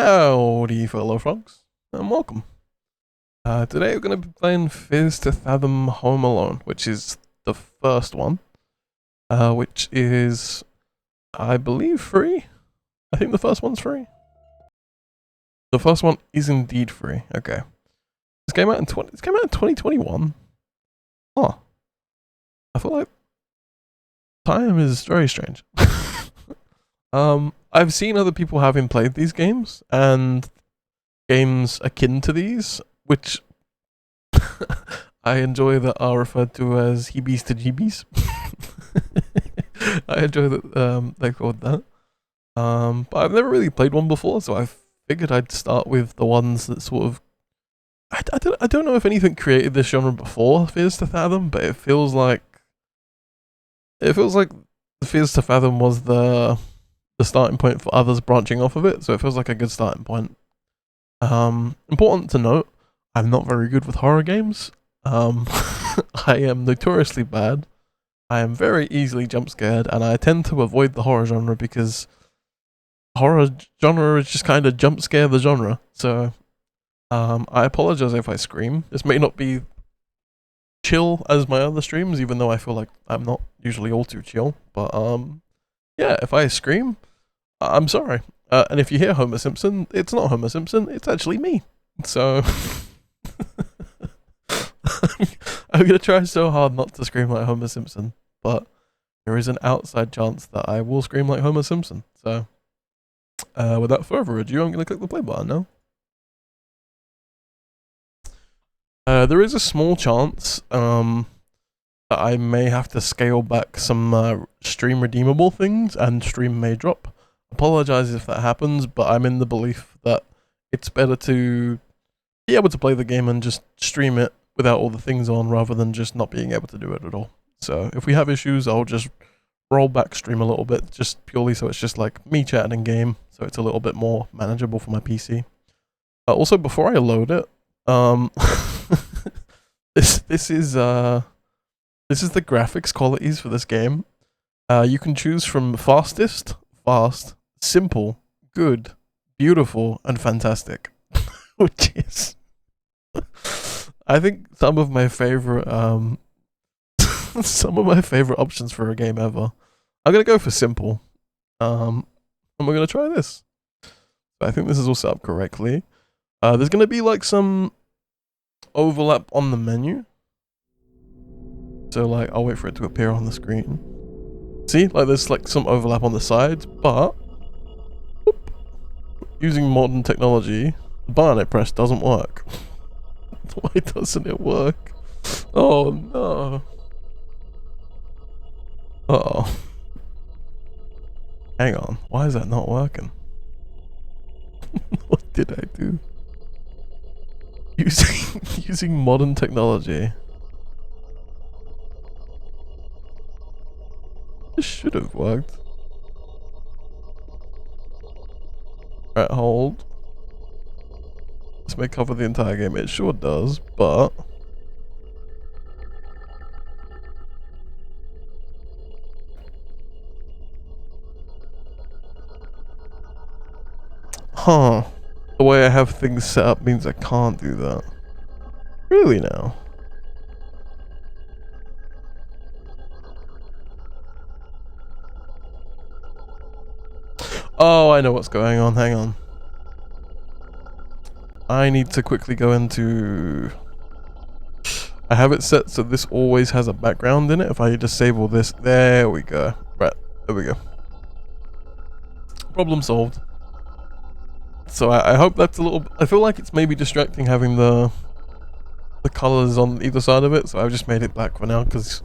Howdy, fellow frogs, and welcome. Today we're going to be playing Fizz to Fathom Home Alone, which is the first one, which is, I believe, free. I think the first one's free. The first one is indeed free. Okay, this came out in 2021. Oh, I feel like time is very strange. I've seen other people having played these games and games akin to these, which I enjoy, that are referred to as heebies to jeebies. I enjoy that they're called that. But I've never really played one before, so I figured I'd start with the ones that sort of I don't know if anything created this genre before Fizz to Fathom, but it feels like Fizz to Fathom was the starting point for others branching off of it, so it feels like a good starting point. Important to note, I'm not very good with horror games. I am notoriously bad. I am very easily jump scared, and I tend to avoid the horror genre because horror genre is just kind of jump scare the genre. So I apologize if I scream. This may not be chill as my other streams, even though I feel like I'm not usually all too chill. But yeah, if I scream, I'm sorry. And if you hear Homer Simpson, it's not Homer Simpson, it's actually me. So I'm gonna try so hard not to scream like Homer Simpson, but there is an outside chance that I will scream like Homer Simpson. So without further ado, I'm gonna click the play button now. There is a small chance that I may have to scale back some stream redeemable things, and stream may drop. Apologize if that happens, but I'm in the belief that it's better to be able to play the game and just stream it without all the things on, rather than just not being able to do it at all. So if we have issues, I'll just roll back stream a little bit, just purely so it's just like me chatting in game, so it's a little bit more manageable for my PC. Also, before I load it, this is the graphics qualities for this game. You can choose from fastest, fast, simple, good, beautiful, and fantastic. Which is, I think, some of my favorite options for a game ever. I'm gonna go for simple. And we're gonna try this. I think this is all set up correctly. There's gonna be like some overlap on the menu. So like, I'll wait for it to appear on the screen. See, like there's like some overlap on the sides, but whoop, using modern technology, the button I press doesn't work. Why doesn't it work? Oh no. Uh-oh. Hang on, why is that not working? What did I do? Using modern technology. This should have worked. Right, hold. This may cover the entire game. It sure does, but huh. The way I have things set up means I can't do that. Really now? Oh, I know what's going on. Hang on. I need to quickly go into... I have it set so this always has a background in it. If I disable this, there we go. Right, there we go. Problem solved. So I hope that's a little... I feel like it's maybe distracting having the colors on either side of it, so I've just made it black for now, because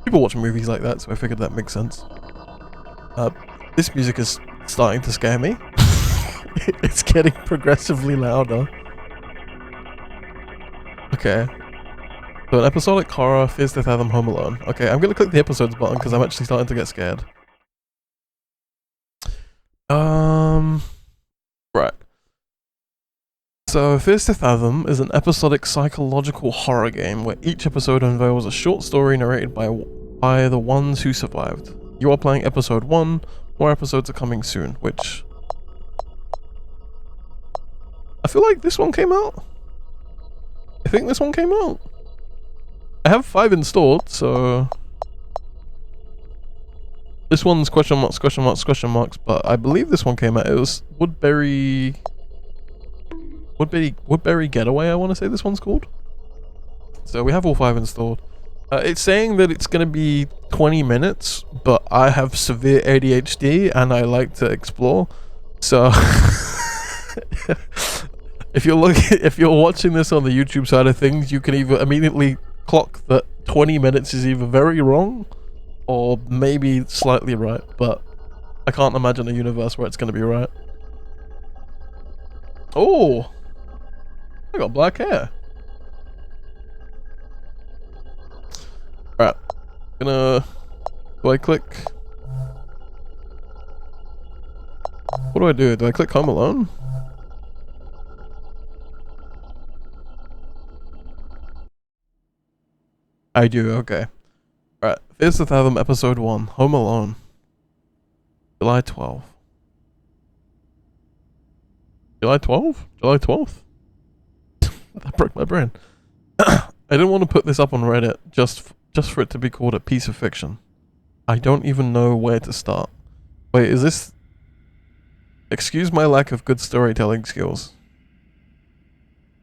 people watch movies like that, so I figured that makes sense. This music is starting to scare me. It's getting progressively louder. Okay. So an episodic horror, Fizz to Fathom Home Alone. Okay, I'm gonna click the episodes button because I'm actually starting to get scared. Right. So Fizz to Fathom is an episodic psychological horror game where each episode unveils a short story narrated by the ones who survived. You are playing episode 1, more episodes are coming soon, which I feel like this one came out. I think this one came out. I have 5 installed, so this one's question marks, question marks, question marks, but I believe this one came out. It was Woodbury Getaway, I want to say this one's called. So we have all 5 installed. It's saying that it's going to be 20 minutes, but I have severe ADHD and I like to explore. So if you're watching this on the YouTube side of things, you can either immediately clock that 20 minutes is either very wrong or maybe slightly right, but I can't imagine a universe where it's going to be right. Oh, I got black hair. Right, do I click? What do I do? Do I click Home Alone? I do, okay. Right, here's the Fathom episode 1, Home Alone. July 12th. July 12th? July 12th? That broke my brain. I didn't want to put this up on Reddit just for it to be called a piece of fiction. I don't even know where to start. Wait, is this... Excuse my lack of good storytelling skills.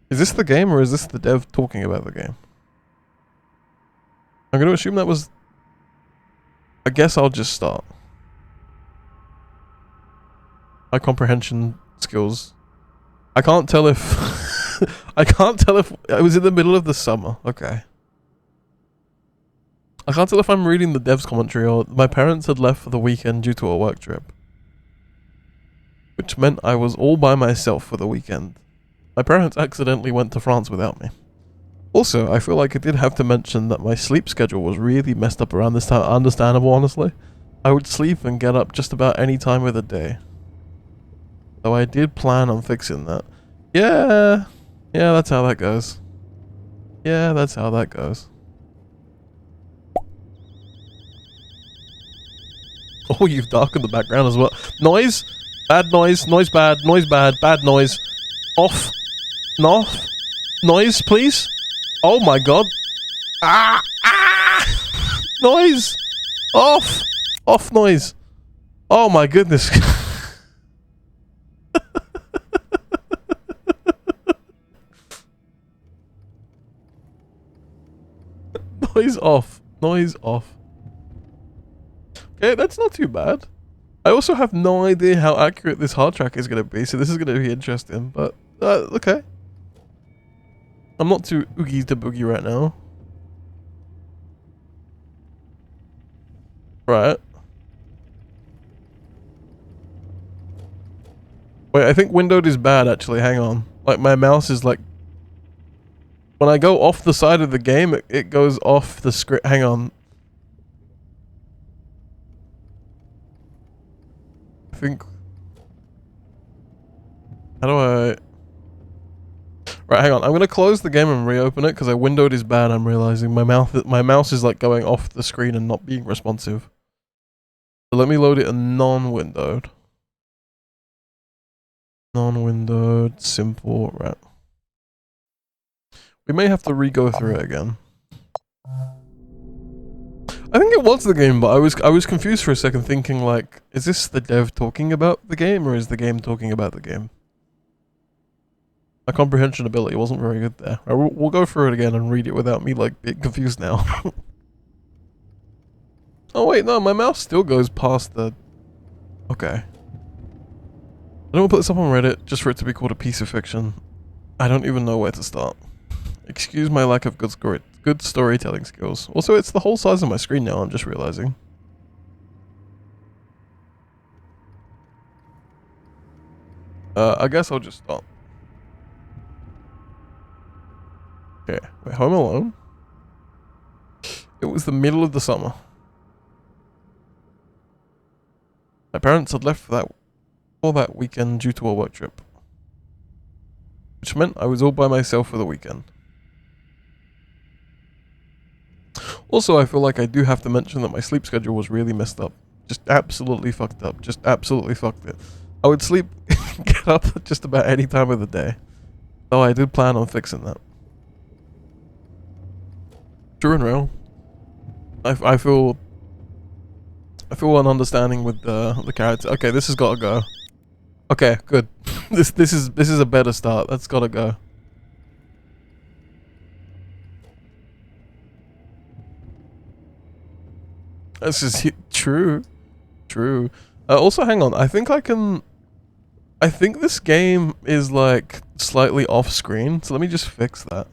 Is this the game or is this the dev talking about the game? I'm going to assume that was... I guess I'll just start. My comprehension skills. I can't tell if... I can't tell if... I was in the middle of the summer. Okay. I can't tell if I'm reading the dev's commentary or my parents had left for the weekend due to a work trip. Which meant I was all by myself for the weekend. My parents accidentally went to France without me. Also, I feel like I did have to mention that my sleep schedule was really messed up around this time. Understandable, honestly. I would sleep and get up just about any time of the day. Though I did plan on fixing that. Yeah, that's how that goes. Yeah, that's how that goes. Oh, you've darkened the background as well. Noise? Bad noise. Noise bad. Noise bad. Bad noise. Off. Off. Noise, please. Oh my god. Ah! Ah! Noise! Off! Off noise. Oh my goodness. Noise off. Noise off. Okay, that's not too bad. I also have no idea how accurate this hard track is going to be, so this is going to be interesting, but okay. I'm not too oogie to boogie right now. Right. Wait, I think windowed is bad actually, hang on. Like my mouse is like... When I go off the side of the game, it goes off the screen. Hang on. I think... How do I... Right, hang on. I'm gonna close the game and reopen it because I windowed is bad. I'm realizing my mouse is like going off the screen and not being responsive. So let me load it in non-windowed. Non-windowed, simple, right. We may have to re-go through it again. I think it was the game, but I was confused for a second, thinking like, is this the dev talking about the game or is the game talking about the game? My comprehension ability wasn't very good there. We'll go through it again and read it without me like being confused now. Oh wait, no, my mouse still goes past the... Okay. I don't put this up on Reddit just for it to be called a piece of fiction. I don't even know where to start. Excuse my lack of good storytelling skills. Also, it's the whole size of my screen now, I'm just realizing. I guess I'll just stop. Okay, we're home alone. It was the middle of the summer. My parents had left for that weekend due to a work trip. Which meant I was all by myself for the weekend. Also, I feel like I do have to mention that my sleep schedule was really messed up. Just absolutely fucked up. Just absolutely fucked it. I would sleep, get up at just about any time of the day. Oh, I did plan on fixing that. True and real. I feel an understanding with the character. Okay, this has got to go. Okay, good. this is a better start. That's got to go. This is true. True. Also, hang on. I think this game is like slightly off screen. So let me just fix that.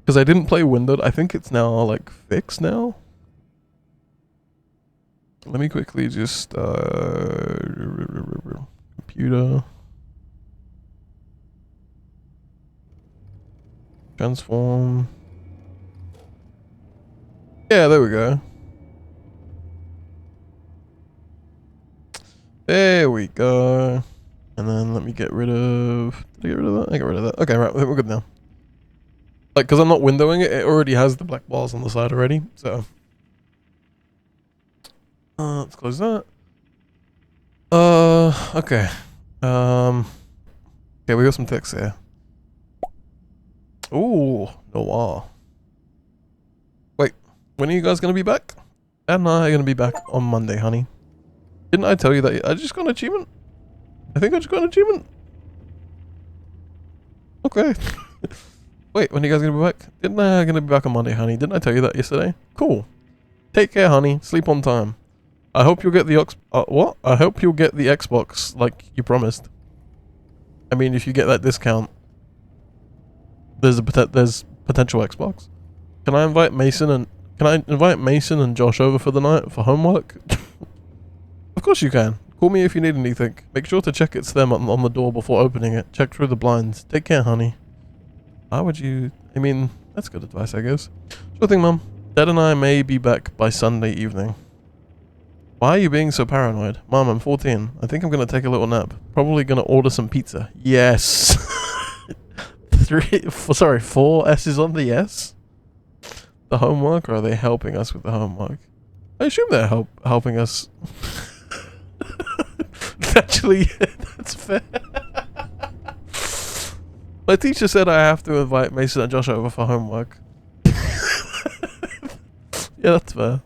Because I didn't play windowed. I think it's now like fixed now. Let me quickly just computer transform. Yeah, there we go. There we go. And then let me get rid of... Did I get rid of that? I got rid of that. Okay, right. We're good now. Like, because I'm not windowing it, it already has the black bars on the side already, so... let's close that. Okay. Okay, we got some text here. Ooh, noir. Wait, when are you guys gonna be back? Dad and I are gonna be back on Monday, honey. Didn't I tell you that I just got an achievement? I think I just got an achievement. Okay. Wait, when are you guys gonna be back? Didn't I gonna be back on Monday, honey? Didn't I tell you that yesterday? Cool. Take care, honey. Sleep on time. I hope you'll get the what? I hope you'll get the Xbox like you promised. I mean, if you get that discount, there's potential Xbox. Can I invite Mason and Josh over for the night for homework? Of course you can. Call me if you need anything. Make sure to check it's them on the door before opening it. Check through the blinds. Take care, honey. Why would you... I mean, that's good advice, I guess. Sure thing, Mum. Dad and I may be back by Sunday evening. Why are you being so paranoid? Mom, I'm 14. I think I'm going to take a little nap. Probably going to order some pizza. Yes. 4 S's on the yes? The homework, or are they helping us with the homework? I assume they're helping us. Actually, that's fair. My teacher said I have to invite Mason and Josh over for homework. Yeah, that's fair.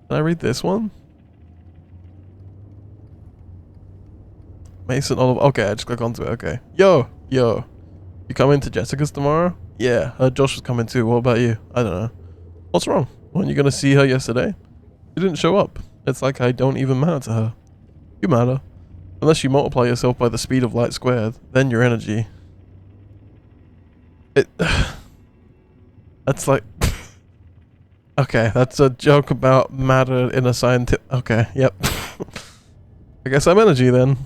Can I read this one? Mason Oliver. Okay, I just click onto it. Okay. Yo. You coming to Jessica's tomorrow? Yeah, Josh was coming too. What about you? I don't know. What's wrong? Weren't you gonna see her yesterday? She didn't show up. It's like I don't even matter to her. You matter. Unless you multiply yourself by the speed of light squared, then your energy. That's like... Okay, that's a joke about matter in a scientific... Okay, yep. I guess I'm energy then.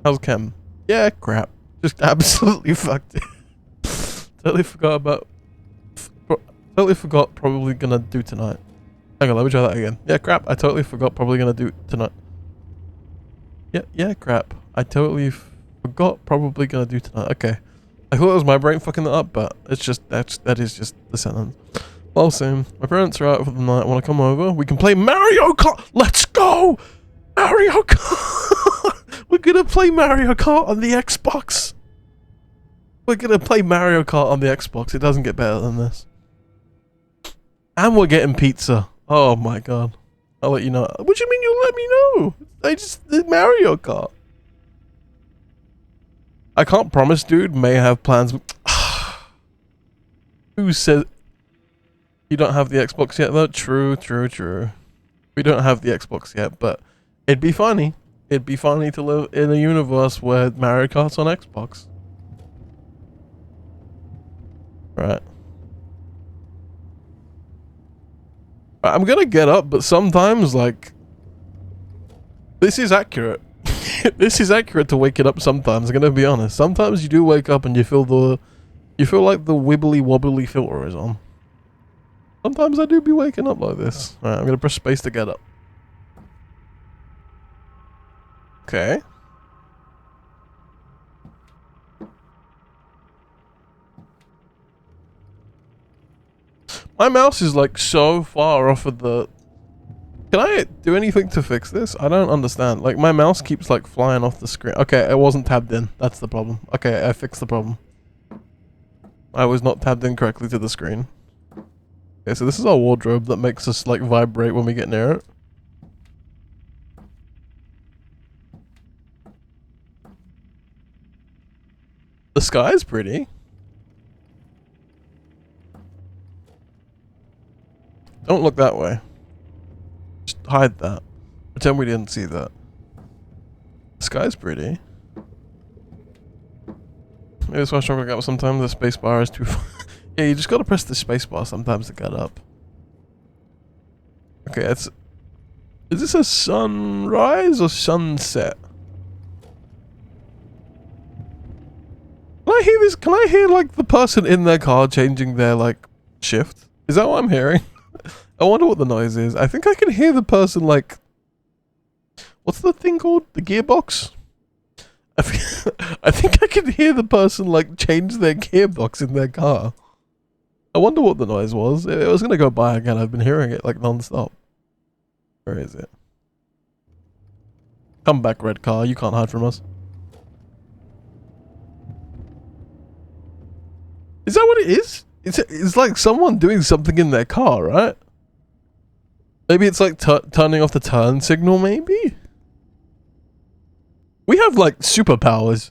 How's chem? Yeah, crap. Just absolutely fucked it. Totally forgot about... Totally forgot probably gonna do tonight. Hang on, let me try that again. Yeah, crap. I totally forgot probably gonna do tonight. Yeah, crap. I totally forgot probably gonna do tonight. Okay. I thought it was my brain fucking that up, but it's just... That is just the sentence. Well, soon. My parents are out for the night. Want to come over? We can play Mario Kart! Let's go! Mario Kart! We're gonna play Mario Kart on the Xbox! We're gonna play Mario Kart on the Xbox. It doesn't get better than this. And we're getting pizza. Oh my god. I'll let you know. What do you mean you'll let me know? I just did Mario Kart. I can't promise, dude. May have plans. Who said... You don't have the Xbox yet though? True. We don't have the Xbox yet, but it'd be funny. It'd be funny to live in a universe where Mario Kart's on Xbox. Right. I'm gonna get up, but sometimes, like... This is accurate. This is accurate to waking up sometimes, I'm gonna be honest. Sometimes you do wake up and you feel like the wibbly wobbly filter is on. Sometimes I do be waking up like this. Alright, I'm gonna press space to get up. Okay. My mouse is like so far off of the... Can I do anything to fix this? I don't understand. Like, my mouse keeps, like, flying off the screen. Okay, it wasn't tabbed in. That's the problem. Okay, I fixed the problem. I was not tabbed in correctly to the screen. Okay, so this is our wardrobe that makes us, like, vibrate when we get near it. The sky's pretty. Don't look that way. Just hide that. Pretend we didn't see that. The sky's pretty. Maybe that's why I struggle to get up sometimes. The space bar is too far. Yeah, you just gotta press the space bar sometimes to get up. Okay, it's... Is this a sunrise or sunset? Can I hear this? Can I hear, like, the person in their car changing their, like, shift? Is that what I'm hearing? I wonder what the noise is. I think I can hear the person, like... What's the thing called? The gearbox? I think I can hear the person, like, change their gearbox in their car. I wonder what the noise was. It was gonna go by again. I've been hearing it, like, non-stop. Where is it? Come back, red car. You can't hide from us. Is that what it is? It's like someone doing something in their car, right? Maybe it's like turning off the turn signal, maybe? We have, like, superpowers.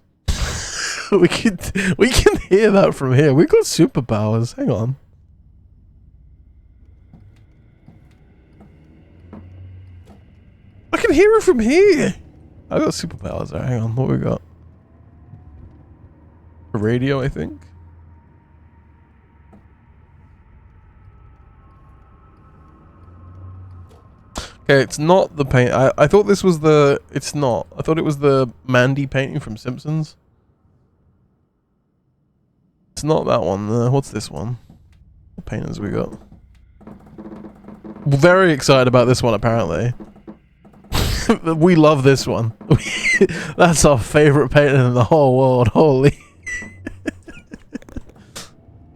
we can hear that from here. We've got superpowers. Hang on. I can hear it from here. I got superpowers. Right, hang on. What we got? A radio, I think. Okay, it's not the paint. I thought this was the... It's not. I thought it was the Mandy painting from Simpsons. It's not that one. What's this one? What paintings we got? Very excited about this one, apparently. We love this one. That's our favorite painting in the whole world. Holy.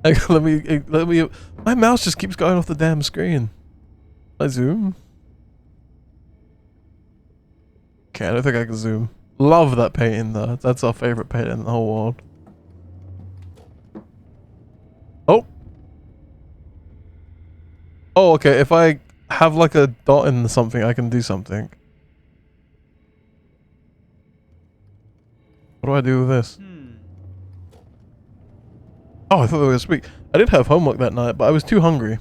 Let me... My mouse just keeps going off the damn screen. I zoom. Okay, I don't think I can zoom. Love that painting though. That's our favorite painting in the whole world. Oh. Oh, okay. If I have like a dot in something, I can do something. What do I do with this? Oh, I thought they were going to speak. I did have homework that night, but I was too hungry.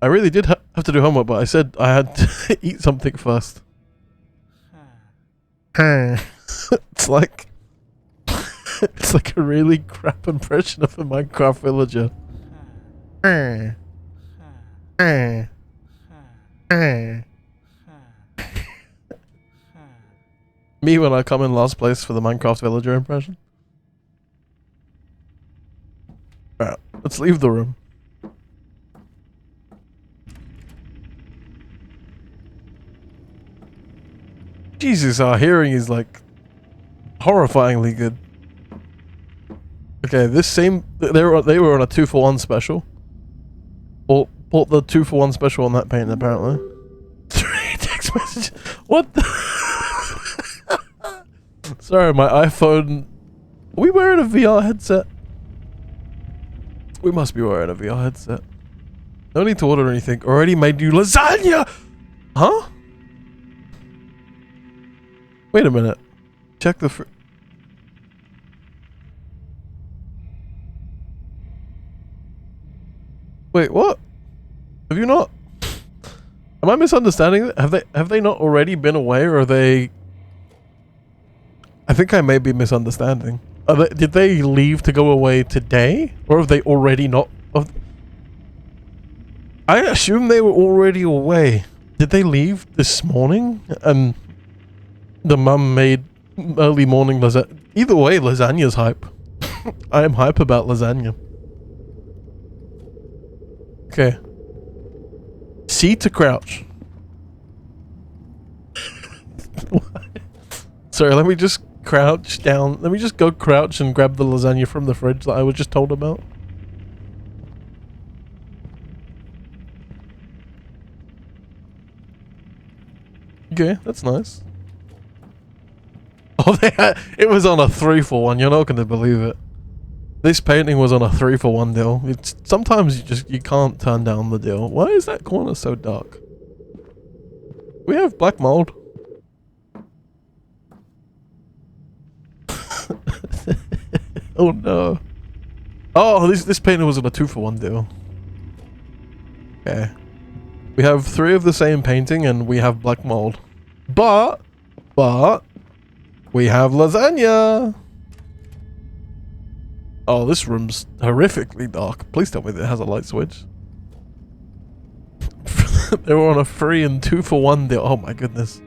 I really did have to do homework, but I said I had to eat something first. It's like it's like a really crap impression of a Minecraft villager. Me when I come in last place for the Minecraft villager impression. Alright, let's leave the room. Jesus, our hearing is like horrifyingly good. Okay, this same they were on a 2-for-1 special. Bought the 2-for-1 special on that paint apparently. 3 text messages. What the? Sorry, my iPhone. Are we wearing a VR headset? We must be wearing a VR headset. No need to order anything. Already made you lasagna. Huh? Wait a minute. Check the Wait, what? Have you not? Am I misunderstanding? Have they not already been away, or are they? I think I may be misunderstanding. Did they leave to go away today, or have they already not? I assume they were already away. Did they leave this morning? And the mum made early morning lasagna. Either way, lasagna's hype. I am hype about lasagna. Okay. C to crouch. Sorry, let me just crouch down. Let me just go crouch and grab the lasagna from the fridge that I was just told about. Okay, that's nice. Oh, it was on a 3-for-1. You're not going to believe it. This painting was on a 3-for-1 deal. It's sometimes you can't turn down the deal. Why is that corner so dark? We have black mold. Oh no. Oh, this painting was on a 2-for-1 deal. Okay. We have 3 of the same painting and we have black mold. But we have lasagna. Oh, this room's horrifically dark. Please tell me that it has a light switch. They were on a 3 and 2-for-1 deal. Oh my goodness.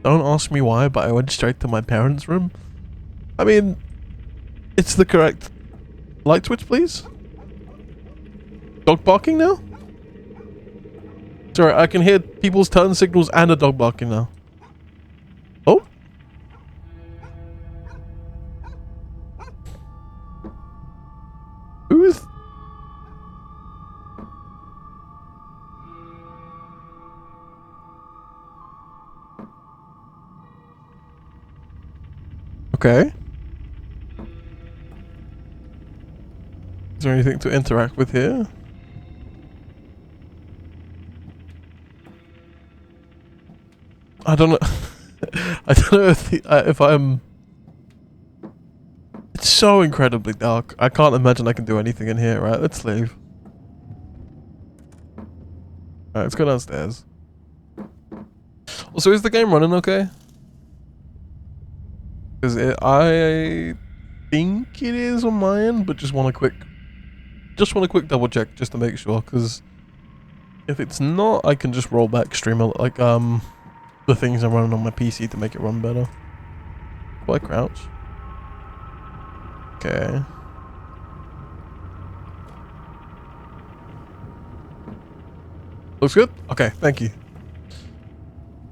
Don't ask me why, but I went straight to my parents' room. I mean, it's the correct light switch, please. Dog barking now? Sorry, I can hear people's turn signals and a dog barking now. Oh. Who is... Okay. Is there anything to interact with here? I don't know. I don't know if I'm... It's so incredibly dark. I can't imagine I can do anything in here. Right, let's leave. Alright, let's go downstairs. Also, is the game running okay? Because I think it is on my end, but just want a quick double check just to make sure. Because if it's not, I can just roll back stream like the things I'm running on my PC to make it run better. Why crouch? Okay. Looks good? Okay, thank you.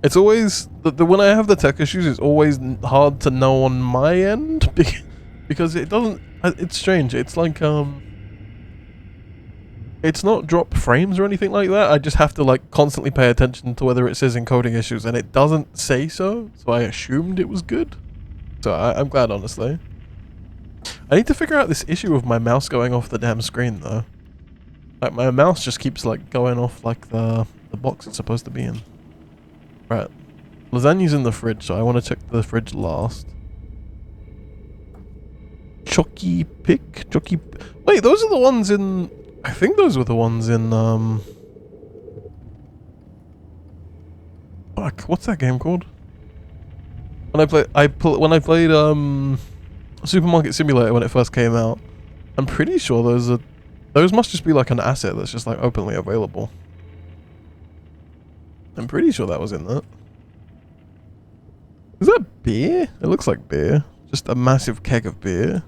It's always, when I have the tech issues, it's always hard to know on my end, because it doesn't, it's strange, it's like, it's not drop frames or anything like that, I just have to like constantly pay attention to whether it says encoding issues, and it doesn't say so I assumed it was good. So I'm glad, honestly. I need to figure out this issue of my mouse going off the damn screen, though. Like, my mouse just keeps like going off like the box it's supposed to be in. Right. Lasagna's in the fridge, so I want to check the fridge last. Wait, those are the ones in... I think those were the ones in, Fuck, what's that game called? When I played, Supermarket Simulator when it first came out, I'm pretty sure those must just be like an asset that's just like openly available. I'm pretty sure that was in that. Is that beer? It looks like beer. Just a massive keg of beer.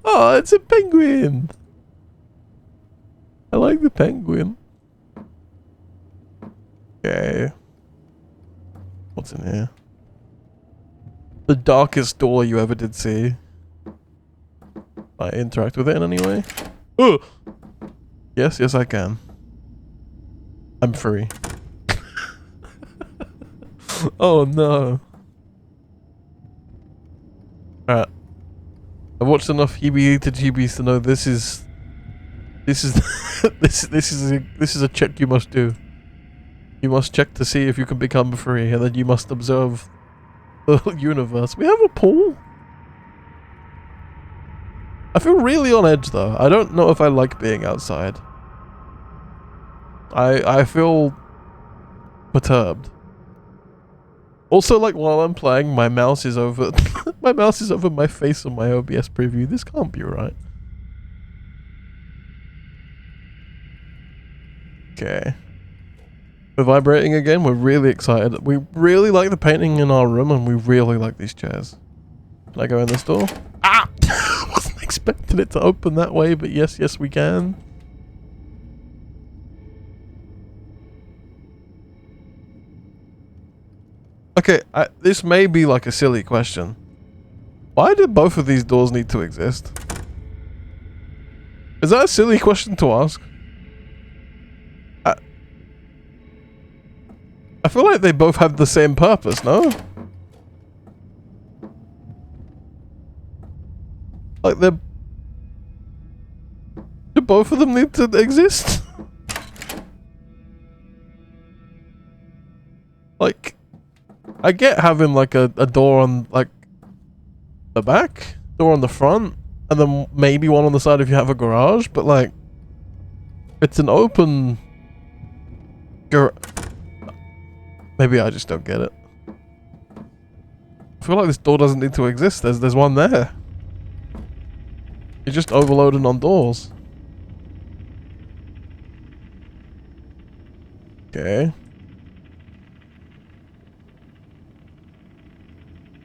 Oh, it's a penguin! I like the penguin. Okay. What's in here? The darkest door you ever did see. I interact with it in any way? Oh! Yes, I can. I'm free. Oh no. Alright. I've watched enough Heebie to GBs to know this is this is a check you must do. You must check to see if you can become free, and then you must observe the universe. We have a pool? I feel really on edge though. I don't know if I like being outside. I feel perturbed. Also, like, while I'm playing, my mouse is over my mouse is over my face on my OBS preview. This can't be right. Okay. We're vibrating again. We're really excited. We really like the painting in our room, and we really like these chairs. Can I go in this door? Ah! Wasn't expecting it to open that way, but yes, we can. Okay, this may be like a silly question. Why do both of these doors need to exist? Is that a silly question to ask? I feel like they both have the same purpose, no? Like do both of them need to exist? Like, I get having like a door on like the back, door on the front, and then maybe one on the side if you have a garage, but like, it's an open maybe I just don't get it. I feel like this door doesn't need to exist. There's one there. You're just overloading on doors. Okay.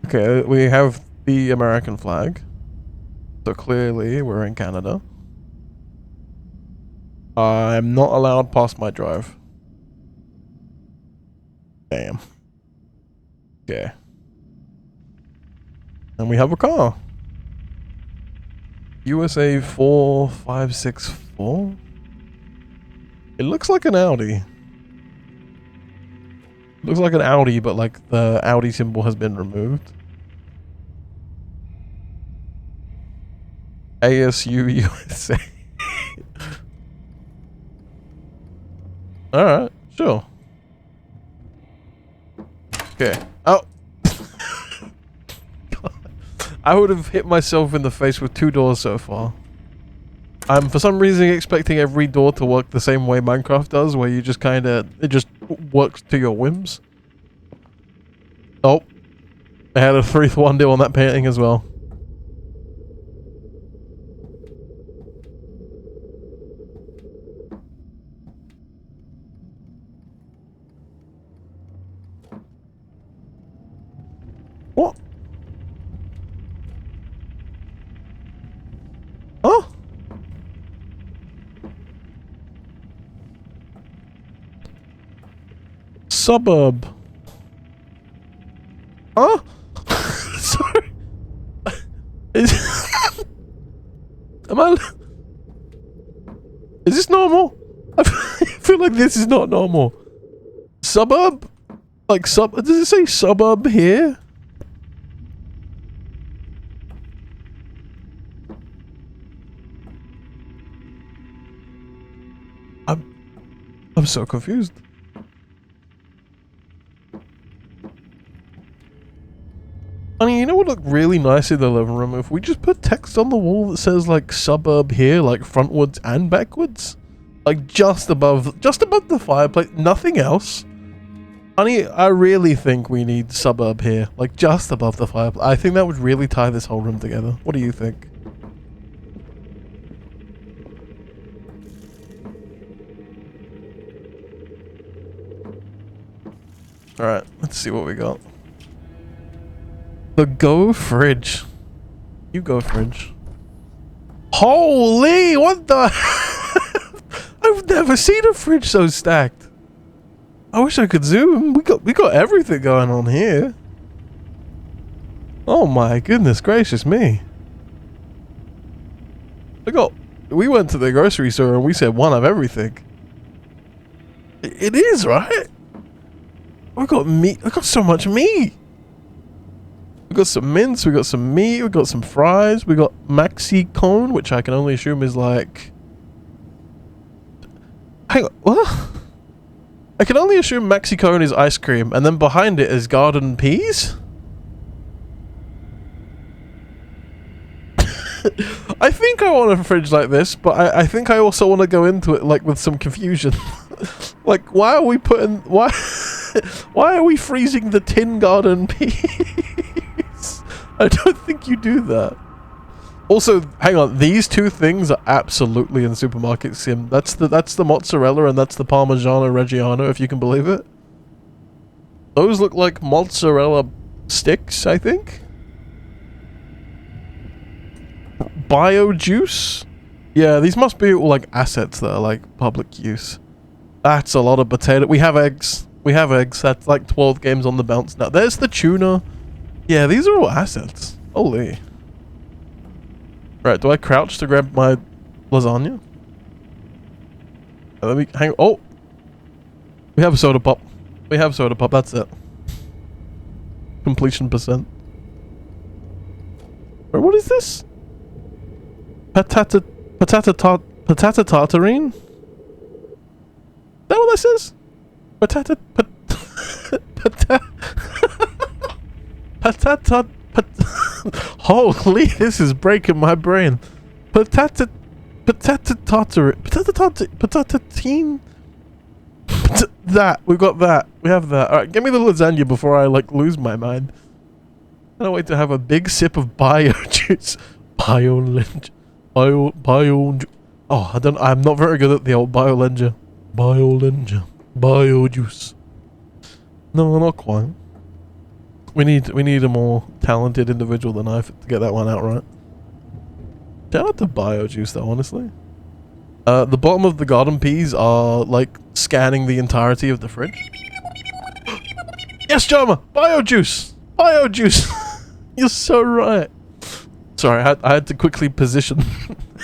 Okay, we have the American flag. So clearly we're in Canada. I'm not allowed past my drive. Damn. Okay. And we have a car. USA 4564. It looks like an Audi. Looks like an Audi, but like the Audi symbol has been removed. ASU USA. Alright, sure. Okay. Oh! I would have hit myself in the face with 2 doors so far. I'm for some reason expecting every door to work the same way Minecraft does, where you just kinda... it just works to your whims. Oh. I had a 3-1 deal on that painting as well. What? Huh? Suburb. Huh? Sorry. Am I... Is this normal? I feel like this is not normal. Suburb? Like does it say suburb here? I'm so confused. I mean, you know what would look really nice in the living room? If we just put text on the wall that says like suburb here, like frontwards and backwards. Like just above the fireplace, nothing else. Honey, I really think we need suburb here, like just above the fireplace. I think that would really tie this whole room together. What do you think? Alright, let's see what we got. The Go Fridge. You go Fridge. Holy, what the? I've never seen a fridge so stacked. I wish I could zoom. We got everything going on here. Oh my goodness gracious me. We went to the grocery store and we said one of everything. It is, right? We got meat. We got so much meat. We got some mince. We got some meat. We got some fries. We got maxi cone, which I can only assume is like. Hang on, what? I can only assume maxi cone is ice cream, and then behind it is garden peas. I think I want a fridge like this, but I think I also want to go into it like with some confusion. Like, why are we why are we freezing the tin garden peas? I don't think you do that. Also, hang on, these two things are absolutely in Supermarket Sim. That's the mozzarella and that's the Parmigiano Reggiano, if you can believe it. Those look like mozzarella sticks, I think. Bio juice? Yeah, these must be all like assets that are like public use. That's a lot of potato. We have eggs. That's like 12 games on the bounce now. There's the tuna. Yeah, these are all assets. Holy. Right, do I crouch to grab my lasagna. Let me hang. Oh, we have soda pop. We have soda pop. That's it. Completion percent. Wait, what is this? Patata tartarine? Is that what this is? Patata Holy, this is breaking my brain. Patata teen. That we've got that. We have that. All right, give me the lasagna before I like lose my mind. I don't wait to have a big sip of bio juice. Bio. Oh, I'm not very good at the old bio juice. No, not quite. We need a more talented individual than I to get that one out right. Shout out to bio juice though, honestly. The bottom of the garden peas are like scanning the entirety of the fridge. Yes, Jama! Bio juice! Bio juice! You're so right. Sorry, I had to quickly position.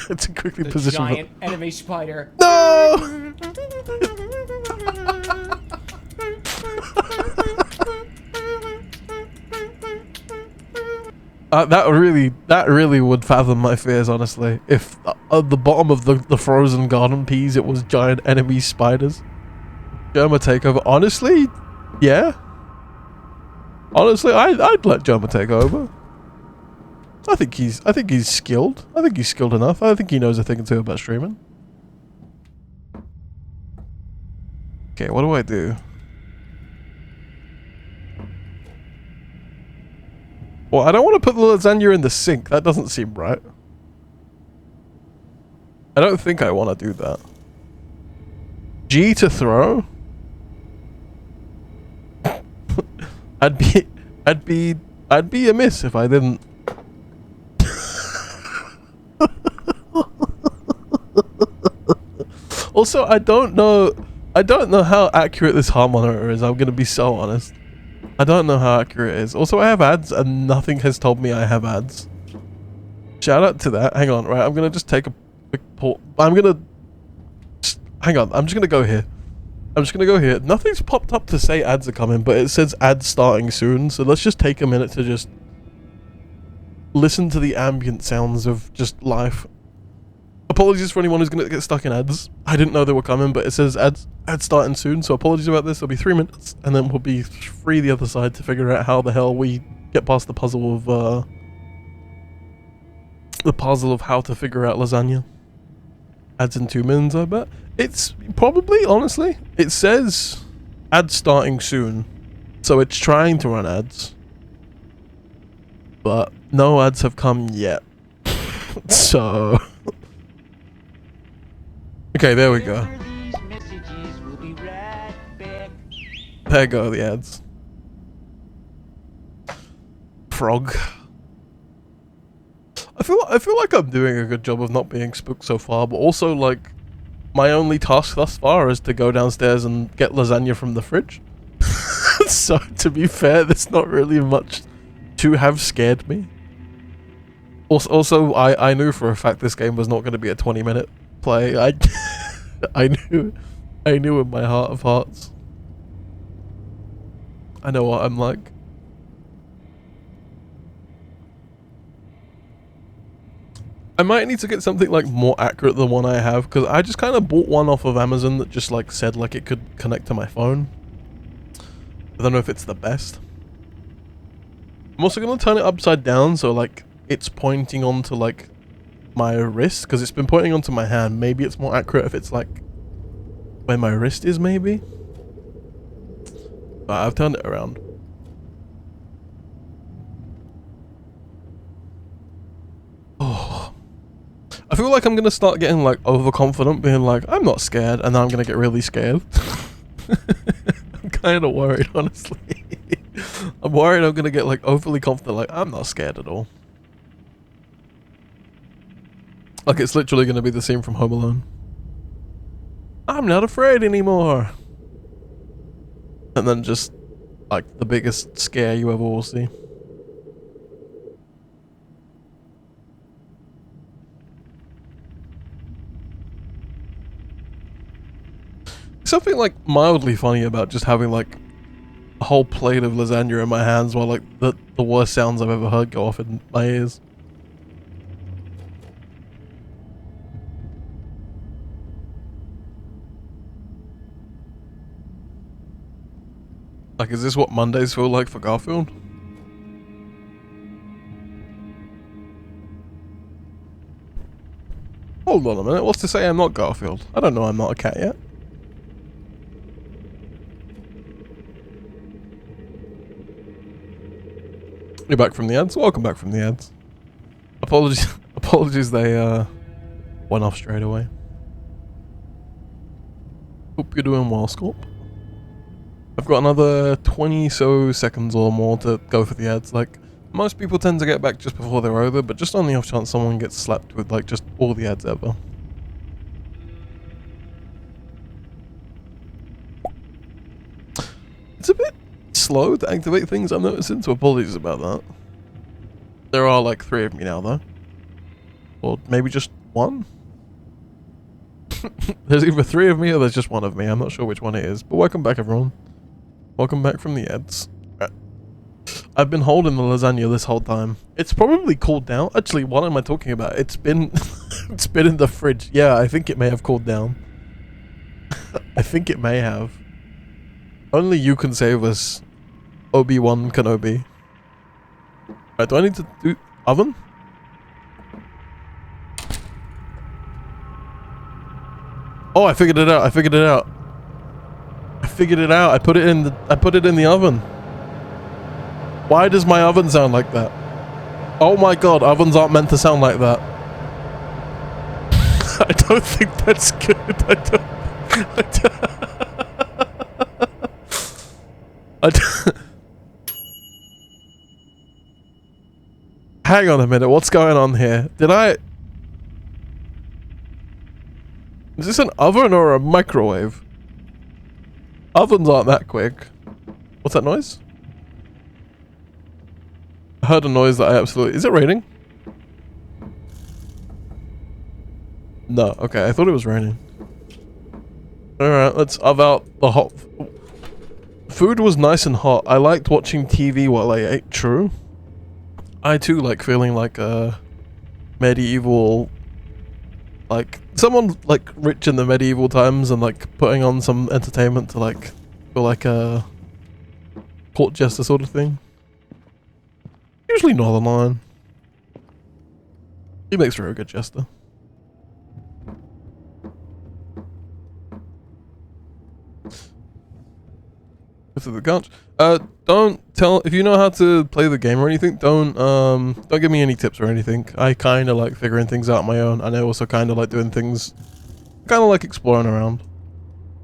The giant enemy spider. No! That really would fathom my fears, honestly. If at the bottom of the frozen garden peas, it was giant enemy spiders. Germa takeover. Honestly, yeah. Honestly, I'd let Germa take over. I think he's skilled. I think he's skilled enough. I think he knows a thing or two about streaming. Okay, what do I do? Well, I don't want to put the lasagna in the sink. That doesn't seem right. I don't think I want to do that. G to throw? I'd be amiss if I didn't. Also, I don't know how accurate this heart monitor is. I'm gonna be so honest. I don't know how accurate it is. Also, I have ads, and nothing has told me I have ads. Shout out to that. Hang on, right? I'm gonna just take a quick pause. Hang on. I'm just gonna go here. Nothing's popped up to say ads are coming, but it says ads starting soon. So let's just take a minute to just listen to the ambient sounds of just life. Apologies for anyone who's gonna get stuck in ads. I didn't know they were coming, but it says ads starting soon, so apologies about this. It'll be 3 minutes, and then we'll be free the other side to figure out how the hell we get past the puzzle of how to figure out lasagna. Ads in 2 minutes, I bet. It's probably, honestly, it says ads starting soon, so it's trying to run ads, but no ads have come yet. So okay, there we go. There go the ads. Frog. I feel like I'm doing a good job of not being spooked so far, but also like my only task thus far is to go downstairs and get lasagna from the fridge. So to be fair, there's not really much to have scared me. Also, I knew for a fact this game was not going to be a 20-minute play. I knew in my heart of hearts. I know what I'm like. I might need to get something like more accurate than the one I have, because I just kind of bought one off of Amazon that just like said like it could connect to my phone. I don't know if it's the best. I'm also going to turn it upside down so like it's pointing onto like my wrist, because it's been pointing onto my hand. Maybe it's more accurate if it's like where my wrist is, maybe. But I've turned it around. Oh, I feel like I'm gonna start getting like overconfident, being like, I'm not scared, and then I'm gonna get really scared. I'm kind of worried, honestly. I'm worried I'm gonna get like overly confident, like I'm not scared at all. Like it's literally gonna be the scene from Home Alone. I'm not afraid anymore. And then just like the biggest scare you ever will see. something like mildly funny about just having like a whole plate of lasagna in my hands while like the worst sounds I've ever heard go off in my ears. Like, is this what Mondays feel like for Garfield? Hold on a minute, what's to say I'm not Garfield? I don't know I'm not a cat yet. You're back from the ads? Welcome back from the ads. Apologies they went off straight away. Hope you're doing well, Scorp. I've got another 20 so seconds or more to go for the ads. Like, most people tend to get back just before they're over, but just on the off chance someone gets slapped with like just all the ads ever. It's a bit slow to activate things, I'm noticing, so apologies about that. There are like 3 of me now though. Or maybe just 1? There's either 3 of me or there's just 1 of me, I'm not sure which one it is. But welcome back everyone. Welcome back from the ads. I've been holding the lasagna this whole time. It's probably cooled down. Actually, what am I talking about? It's been it's been in the fridge. Yeah, I think it may have cooled down. I think it may have. Only you can save us, Obi-Wan Kenobi. Right, do I need to do oven? Oh, I figured it out. I figured it out. I figured it out. I put it in the oven. Why does my oven sound like that? Oh my god, ovens aren't meant to sound like that. I don't think that's good. Hang on a minute, what's going on here? Is this an oven or a microwave? Ovens aren't that quick. What's that noise? I heard a noise that I absolutely... Is it raining? No, okay, I thought it was raining. Alright, let's oven out the hot... Food was nice and hot. I liked watching TV while I ate, true. I too like feeling like a medieval... Like, someone like rich in the medieval times and like putting on some entertainment to like feel like a court jester sort of thing. Usually Northern Lion. He makes for a good jester. To the couch. Don't tell if you know how to play the game or anything. Don't give me any tips or anything. I kind of like figuring things out on my own, and I also kind of like doing things, kind of like exploring around.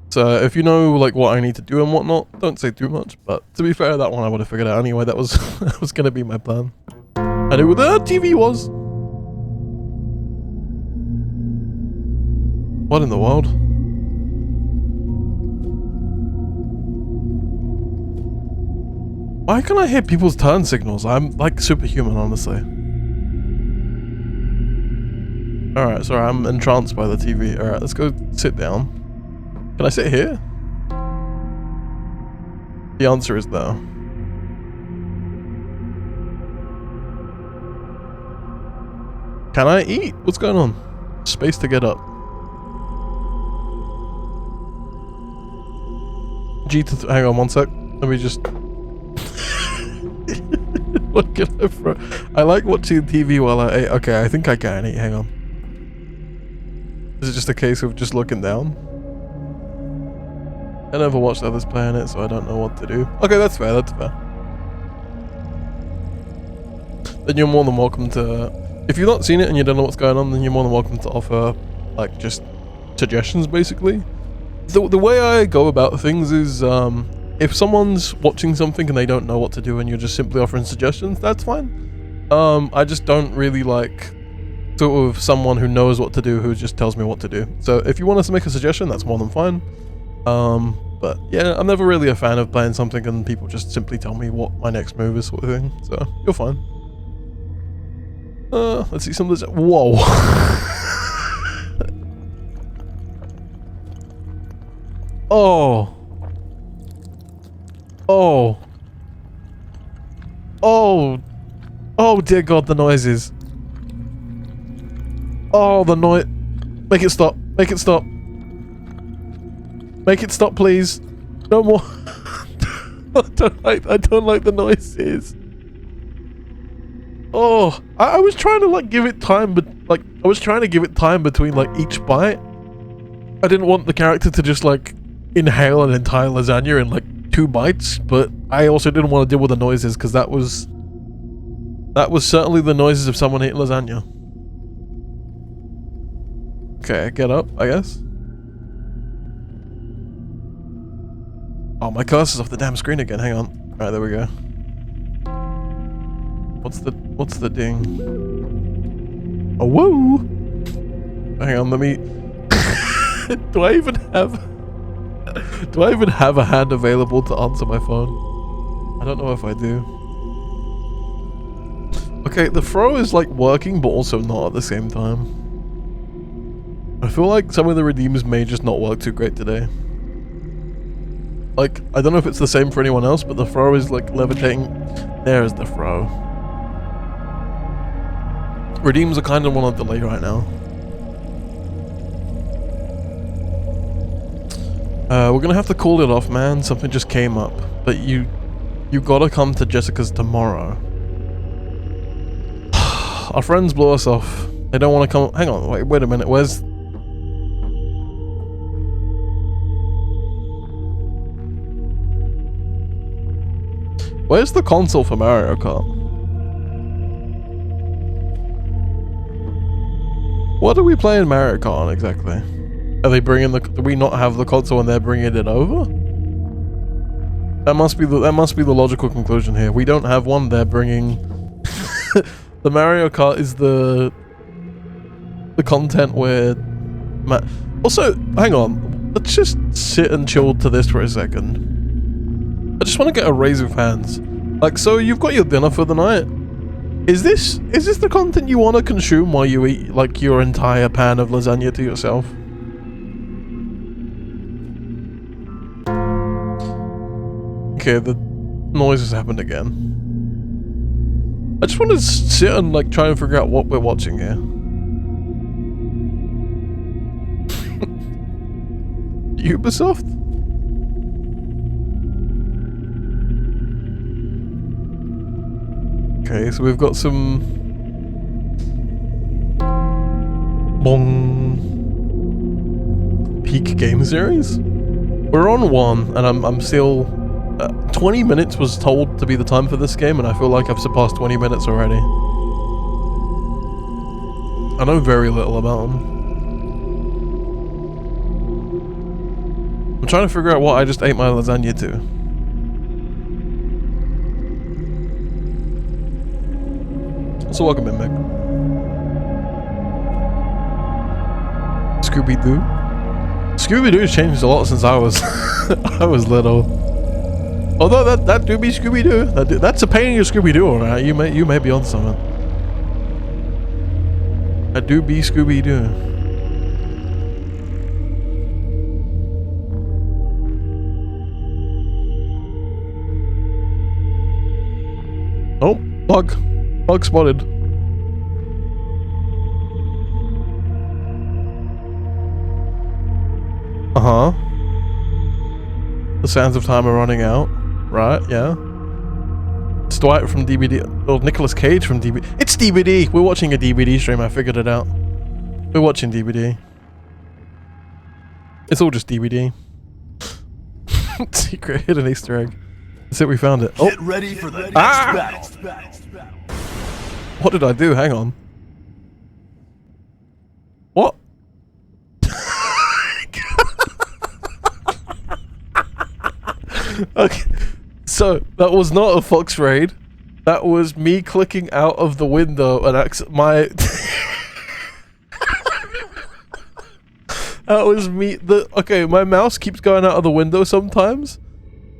So if you know like what I need to do and whatnot, don't say too much. But to be fair, that one I would have figured out anyway. That was that was gonna be my plan. I knew where the TV was. What in the world? Why can't I hear people's turn signals? I'm like superhuman, honestly. Alright, sorry, I'm entranced by the TV. Alright, let's go sit down. Can I sit here? The answer is no. Can I eat? What's going on? Space to get up. Hang on one sec. Let me just... What can I throw? I like watching TV while I eat. Okay, I think I can eat. Hang on. Is it just a case of just looking down? I never watched others playing it, so I don't know what to do. Okay, that's fair. That's fair. Then you're more than welcome to... If you've not seen it and you don't know what's going on, then you're more than welcome to offer, like, just suggestions, basically. The way I go about things is, if someone's watching something and they don't know what to do and you're just simply offering suggestions, that's fine. I just don't really like sort of someone who knows what to do who just tells me what to do. So if you want us to make a suggestion, that's more than fine. But yeah, I'm never really a fan of playing something and people just simply tell me what my next move is sort of thing. So you're fine. Let's see some of this. Whoa. Oh. Oh. Oh. Oh dear God, the noises. Oh, the noise. Make it stop. Make it stop. Make it stop, please. No more. I don't like the noises. Oh, I was trying to like give it time, but like I was trying to give it time between like each bite. I didn't want the character to just like inhale an entire lasagna in like 2 bites, but I also didn't want to deal with the noises because that was certainly the noises of someone eating lasagna. Okay, get up, I guess. Oh, my cursor's off the damn screen again. Hang on. Alright, there we go. What's the ding? Oh, whoa! Hang on, let me... Do I even have a hand available to answer my phone? I don't know if I do. Okay, the throw is like working, but also not at the same time. I feel like some of the redeems may just not work too great today. Like, I don't know if it's the same for anyone else, but the throw is like levitating. There's the throw. Redeems are kind of on a delay right now. We're gonna have to call it off, man. Something just came up. But you gotta come to Jessica's tomorrow. Our friends blew us off. They don't want to come. Hang on, wait a minute. Where's the console for Mario Kart? What are we playing Mario Kart on exactly? Are they bringing the? Do we not have the console and they're bringing it over? That must be the logical conclusion here. We don't have one. They're bringing. The Mario Kart is the content where. Also, hang on. Let's just sit and chill to this for a second. I just want to get a raise of hands. Like, so you've got your dinner for the night. Is this the content you want to consume while you eat like your entire pan of lasagna to yourself? Okay, the noise has happened again. I just want to sit and like try and figure out what we're watching here. Ubisoft? Okay, so we've got some peak game series. We're on 1, and I'm still 20 minutes was told to be the time for this game, and I feel like I've surpassed 20 minutes already. I know very little about them. I'm trying to figure out what I just ate my lasagna to. So welcome in, Meg. Scooby-Doo? Scooby-Doo's changed a lot since I was I was little. Although that do be Scooby-Doo. That's a painting of Scooby-Doo, alright. You may be on something. That do be Scooby-Doo. Oh, bug. Bug spotted. Uh-huh. The sands of time are running out. Right, yeah. It's Dwight from DBD. Oh, Nicolas Cage from DBD. It's DBD! We're watching a DBD stream, I figured it out. We're watching DBD. It's all just DBD. Secret hidden Easter egg. That's it, we found it. Oh! Get ready for the next battle. What did I do? Hang on. What? Okay. So, that was not a Fox raid. That was me clicking out of the window and my... That was me... Okay, my mouse keeps going out of the window sometimes.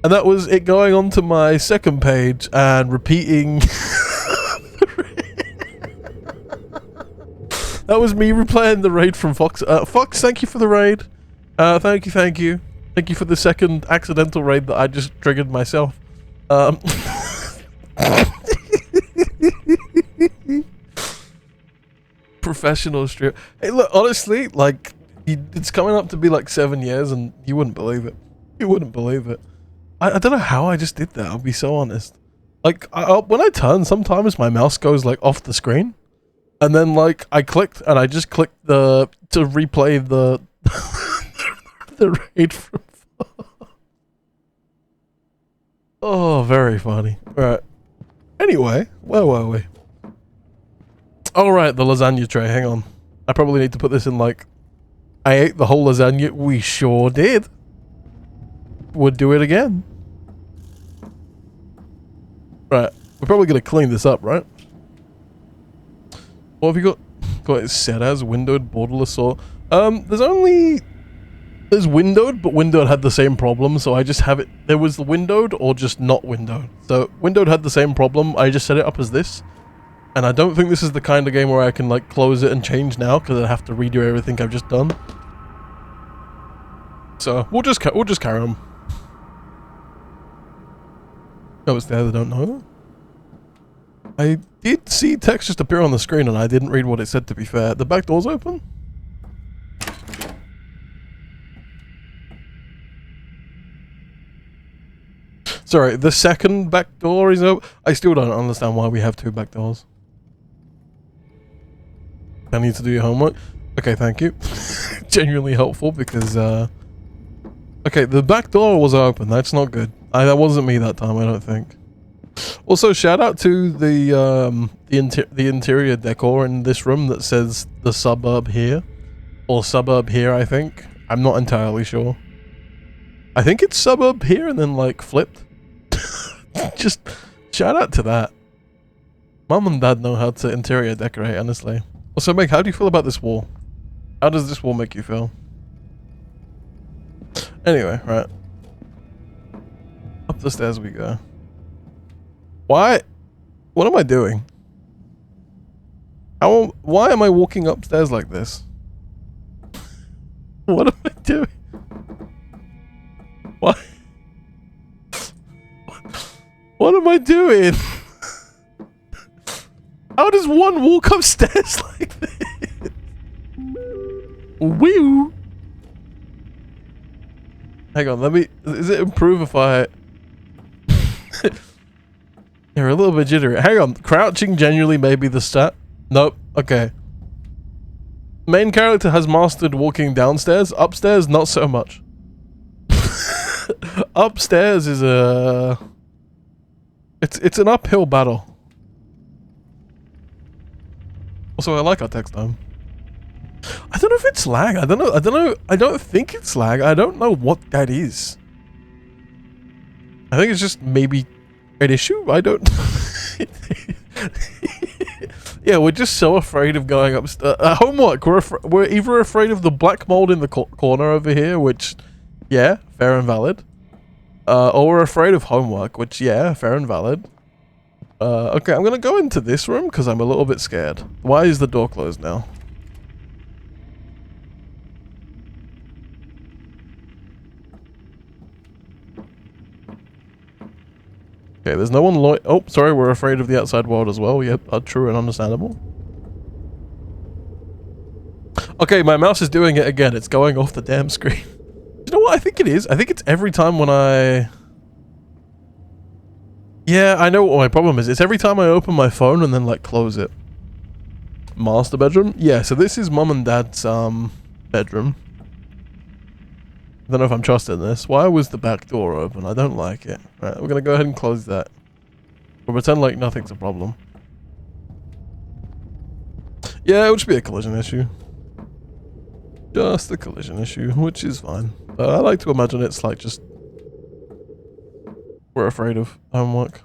And that was it going onto my second page and repeating... That was me replaying the raid from Fox. Fox, thank you for the raid. Thank you. Thank you for the second accidental raid that I just triggered myself. Professional stream. Hey, look, honestly, like, it's coming up to be like 7 years, and you wouldn't believe it. You wouldn't believe it. I don't know how I just did that. I'll be so honest. Like, when I turn, sometimes my mouse goes like off the screen, and then like I clicked, and I just clicked to replay the the raid from. Oh, very funny. Right. Anyway, where were we? All right, the lasagna tray. Hang on. I probably need to put this in like. I ate the whole lasagna. We sure did. Would do it again. Right. We're probably gonna clean this up, right? What have you got it set as? Windowed, borderless, or there's windowed, but windowed had the same problem, so I just have it. There was the windowed or just not windowed. So windowed had the same problem. I just set it up as this, and I don't think this is the kind of game where I can like close it and change now because I have to redo everything I've just done. So we'll just carry on. Oh, it's there. I don't know. I did see text just appear on the screen, and I didn't read what it said. To be fair, the back door's open. Sorry, the second back door is open. I still don't understand why we have two back doors. I need to do your homework. Okay, thank you. Genuinely helpful because, okay, the back door was open. That's not good. That wasn't me that time, I don't think. Also, shout out to the interior decor in this room that says the suburb here. Or suburb here, I think. I'm not entirely sure. I think it's suburb here and then, like, flipped. Just shout out to that. Mom and Dad know how to interior decorate, honestly. Also, Meg, how do you feel about this wall? How does this wall make you feel? Anyway, right. Up the stairs we go. Why? What am I doing? Why am I walking upstairs like this? What am I doing? Why? What am I doing? How does one walk upstairs like this? Woo! Hang on, is it improve if I... They're a little bit jittery. Hang on, crouching genuinely may be the stat. Nope, okay. Main character has mastered walking downstairs. Upstairs, not so much. Upstairs is a... It's an uphill battle. Also, I like our text time. I don't know if it's lag. I don't know. I don't think it's lag. I don't know what that is. I think it's just maybe an issue. I don't. Yeah, we're just so afraid of going upstairs. Homework. We're either afraid of the black mold in the corner over here, which, yeah, fair and valid. Or we're afraid of homework, which, yeah, fair and valid. Okay, I'm gonna go into this room because I'm a little bit scared. Why is the door closed now? Okay, there's no one oh, sorry, we're afraid of the outside world as well. Yep, true and understandable. Okay, my mouse is doing it again. It's going off the damn screen. You know what I think it is? I think it's every time when I... Yeah, I know what my problem is. It's every time I open my phone and then, like, close it. Master bedroom? Yeah, so this is Mum and Dad's, bedroom. I don't know if I'm trusting this. Why was the back door open? I don't like it. Right, we're gonna go ahead and close that. We'll pretend like nothing's a problem. Yeah, it would just be a collision issue. Just a collision issue, which is fine. But I like to imagine it's like just... We're afraid of homework.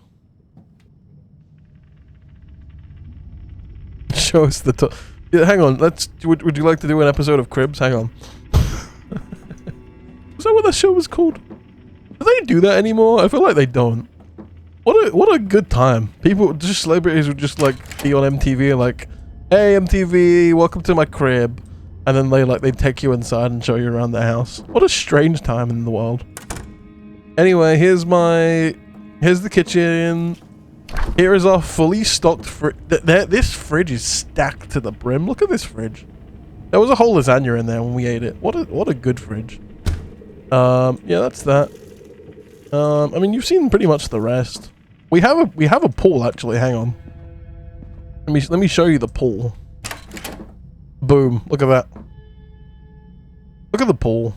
Show us the top. Yeah, hang on. Would you like to do an episode of Cribs? Hang on. Is that what that show was called? Do they do that anymore? I feel like they don't. What a good time. People, just celebrities would just like be on MTV like, hey MTV, welcome to my crib. And then they take you inside and show you around their house. What a strange time in the world. Anyway, here's the kitchen. Here is our fully stocked fridge. This fridge is stacked to the brim. Look at this fridge. There was a whole lasagna in there when we ate it. What a good fridge. Yeah, that's that. I mean, you've seen pretty much the rest. We have a pool actually. Hang on. Let me show you the pool. Boom! Look at that. Look at the pool.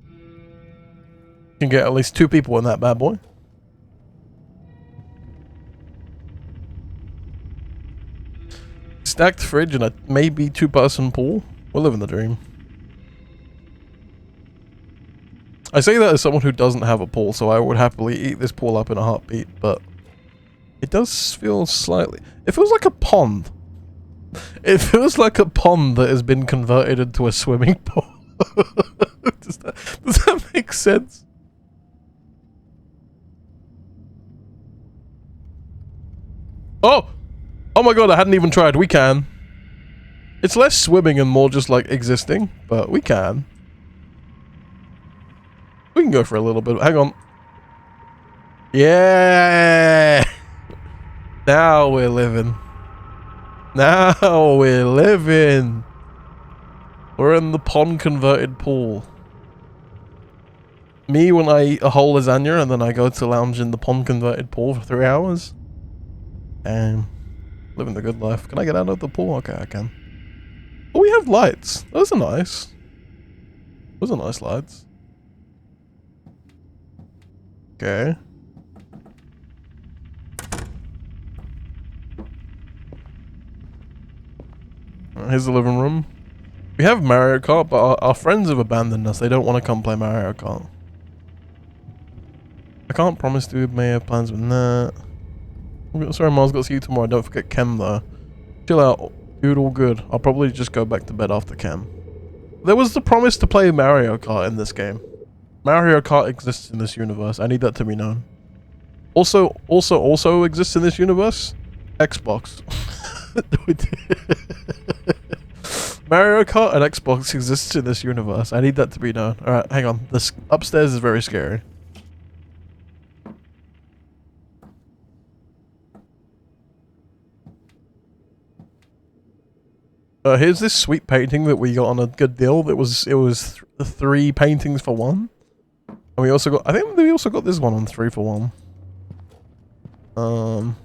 You can get at least 2 people in that bad boy. Stacked fridge and a maybe 2-person pool. We're living the dream. I say that as someone who doesn't have a pool, so I would happily eat this pool up in a heartbeat, but it does feel slightly... It feels like a pond. It feels like a pond that has been converted into a swimming pool. Does that make sense? Oh! Oh my god, I hadn't even tried. We can. It's less swimming and more just like existing, but we can. We can go for a little bit. Hang on. Yeah! Now we're living. Now we're living. We're in the pond converted pool. Me when I eat a whole lasagna and then I go to lounge in the pond converted pool for 3 hours. And living the good life. Can I get out of the pool? Okay, I can. Oh, we have lights. Those are nice. Those are nice lights. Okay. Here's the living room. We have Mario Kart, but our friends have abandoned us. They don't want to come play Mario Kart. I can't promise to may have plans with that. Sorry, Miles, got to see you tomorrow. Don't forget Chem, though. Chill out. Dude, all good. I'll probably just go back to bed after Chem. There was the promise to play Mario Kart in this game. Mario Kart exists in this universe. I need that to be known. Also exists in this universe? Xbox. Mario Kart and Xbox exists in this universe. I need that to be known. Alright, hang on. This upstairs is very scary. Here's this sweet painting that we got on a good deal. It was 3 paintings for 1. And we also got, I think we also got this one on 3 for 1.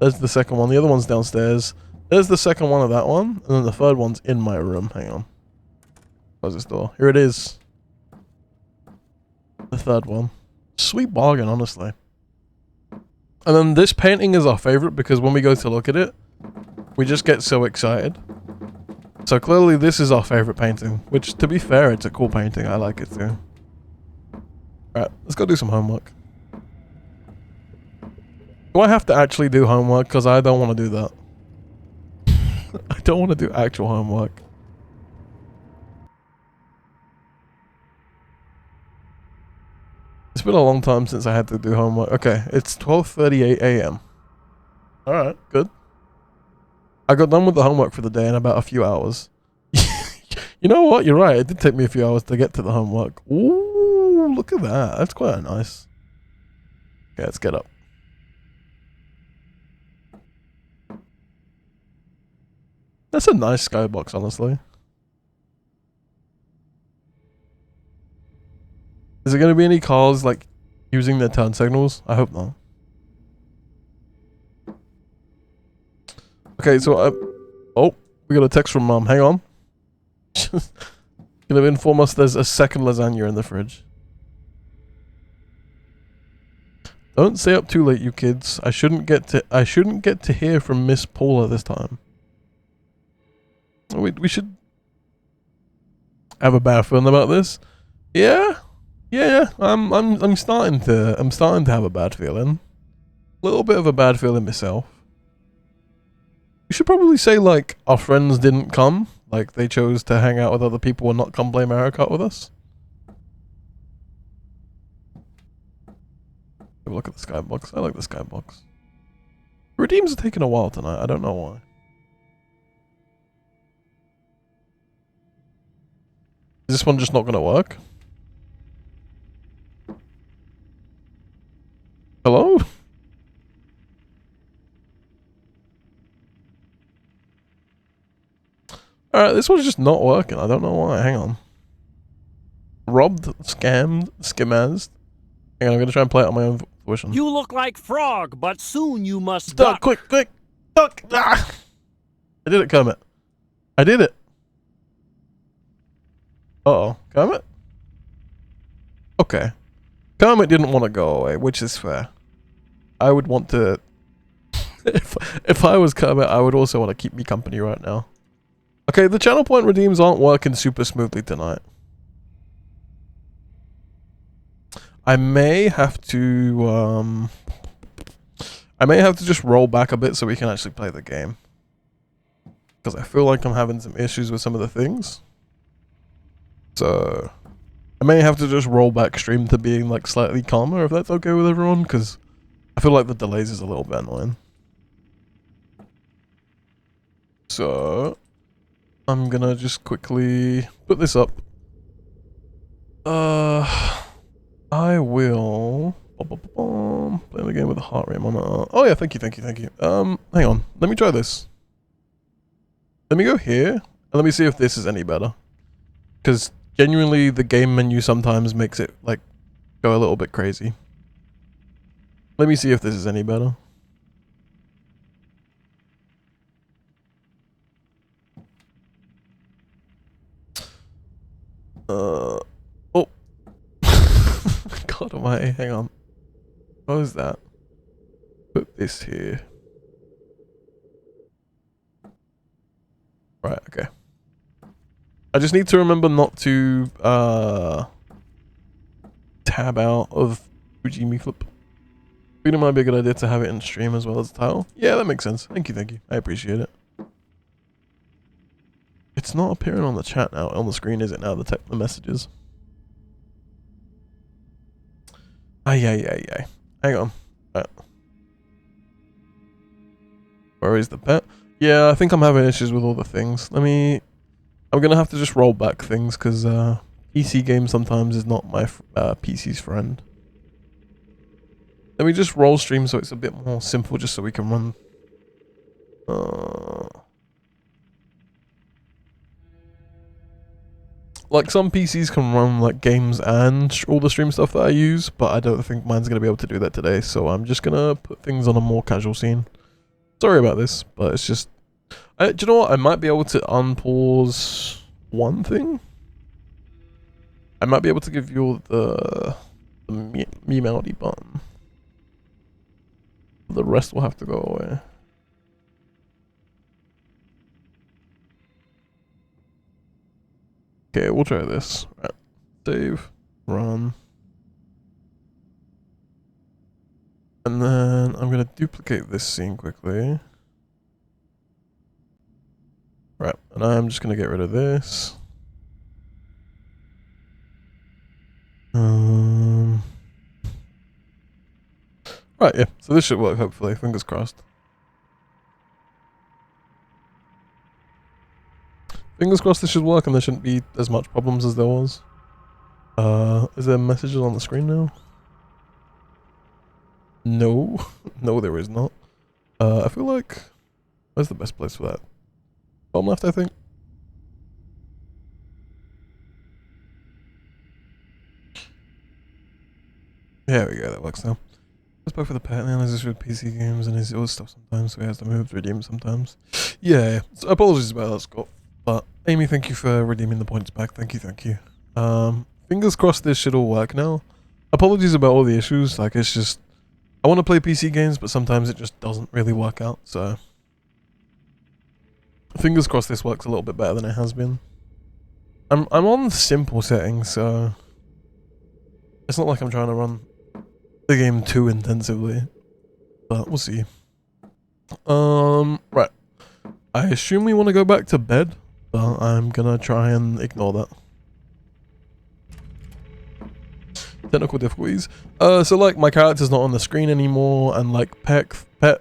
There's the second one. The other one's downstairs. There's the second one of that one. And then the third one's in my room. Hang on. Close this door. Here it is. The third one. Sweet bargain, honestly. And then this painting is our favorite because when we go to look at it, we just get so excited. So clearly this is our favorite painting, which to be fair, it's a cool painting. I like it too. Alright, let's go do some homework. Do I have to actually do homework? Because I don't want to do that. I don't want to do actual homework. It's been a long time since I had to do homework. Okay, it's 12:38 a.m. Alright, good. I got done with the homework for the day in about a few hours. You know what? You're right. It did take me a few hours to get to the homework. Ooh, look at that. That's quite nice. Okay, let's get up. That's a nice skybox, honestly. Is there going to be any cars, like, using their turn signals? I hope not. Okay, so oh, we got a text from Mom. Hang on. Gonna inform us there's a second lasagna in the fridge. Don't stay up too late, you kids. I shouldn't get to hear from Miss Paula this time. We should have a bad feeling about this. Yeah. I'm starting to have a bad feeling. A little bit of a bad feeling myself. We should probably say, like, our friends didn't come. Like, they chose to hang out with other people and not come play Mario Kart with us. Have a look at the skybox. I like the skybox. Redeems are taking a while tonight. I don't know why. Is this one just not going to work? Hello? Alright, this one's just not working. I don't know why. Hang on. Robbed, scammed, skimmazed. Hang on, I'm going to try and play it on my own volition. You look like Frog, but soon you must Duck, duck. quick, quick! Duck! Ah! I did it, Kermit. I did it. Uh-oh. Kermit? Okay. Kermit didn't want to go away, which is fair. I would want to... if I was Kermit, I would also want to keep me company right now. Okay, the channel point redeems aren't working super smoothly tonight. I may have to just roll back a bit so we can actually play the game. Because I feel like I'm having some issues with some of the things. So I may have to just roll back stream to being like slightly calmer if that's okay with everyone, because I feel like the delays is a little bit annoying. So I'm gonna just quickly put this up. I will play the game with the heart rate monitor. Oh yeah, thank you. Hang on. Let me try this. Let me go here and let me see if this is any better. Because genuinely, the game menu sometimes makes it like go a little bit crazy. Let me see if this is any better. Oh. God almighty, hang on. Close that. Put this here. Right, okay. I just need to remember not to tab out of Ujimi Flip. I think it might be a good idea to have it in stream as well as the title. Yeah, that makes sense. Thank you. I appreciate it. It's not appearing on the chat now, on the screen, is it now? The messages. Ay. Hang on. Right. Where is the pet? Yeah, I think I'm having issues with all the things. I'm gonna have to just roll back things, because PC game sometimes is not my PC's friend. Let me just roll stream so it's a bit more simple, just so we can run. Like some PCs can run like games and all the stream stuff that I use, but I don't think mine's gonna be able to do that today. So I'm just gonna put things on a more casual scene. Sorry about this, but it's just. Do you know what? I might be able to unpause one thing. I might be able to give you the melody button. The rest will have to go away. Okay, we'll try this. Right. Save. Run. And then I'm gonna duplicate this scene quickly. Right, and I'm just gonna get rid of this. Right, yeah. So this should work, hopefully. Fingers crossed. Fingers crossed this should work and there shouldn't be as much problems as there was. Is there messages on the screen now? No. No, there is not. I feel like... Where's the best place for that? Bottom left, I think. There we go, that works now. Let's go for the pet analysis with PC games and his other stuff sometimes, so he has to move to redeem sometimes. Yeah. So apologies about that, Scott. But Amy, thank you for redeeming the points back. Thank you. Fingers crossed this should all work now. Apologies about all the issues. Like, it's just... I want to play PC games, but sometimes it just doesn't really work out, so... Fingers crossed this works a little bit better than it has been. I'm on simple settings, so... It's not like I'm trying to run the game too intensively. But we'll see. Right. I assume we want to go back to bed, but I'm gonna try and ignore that. Technical difficulties. So like my character's not on the screen anymore, and like pet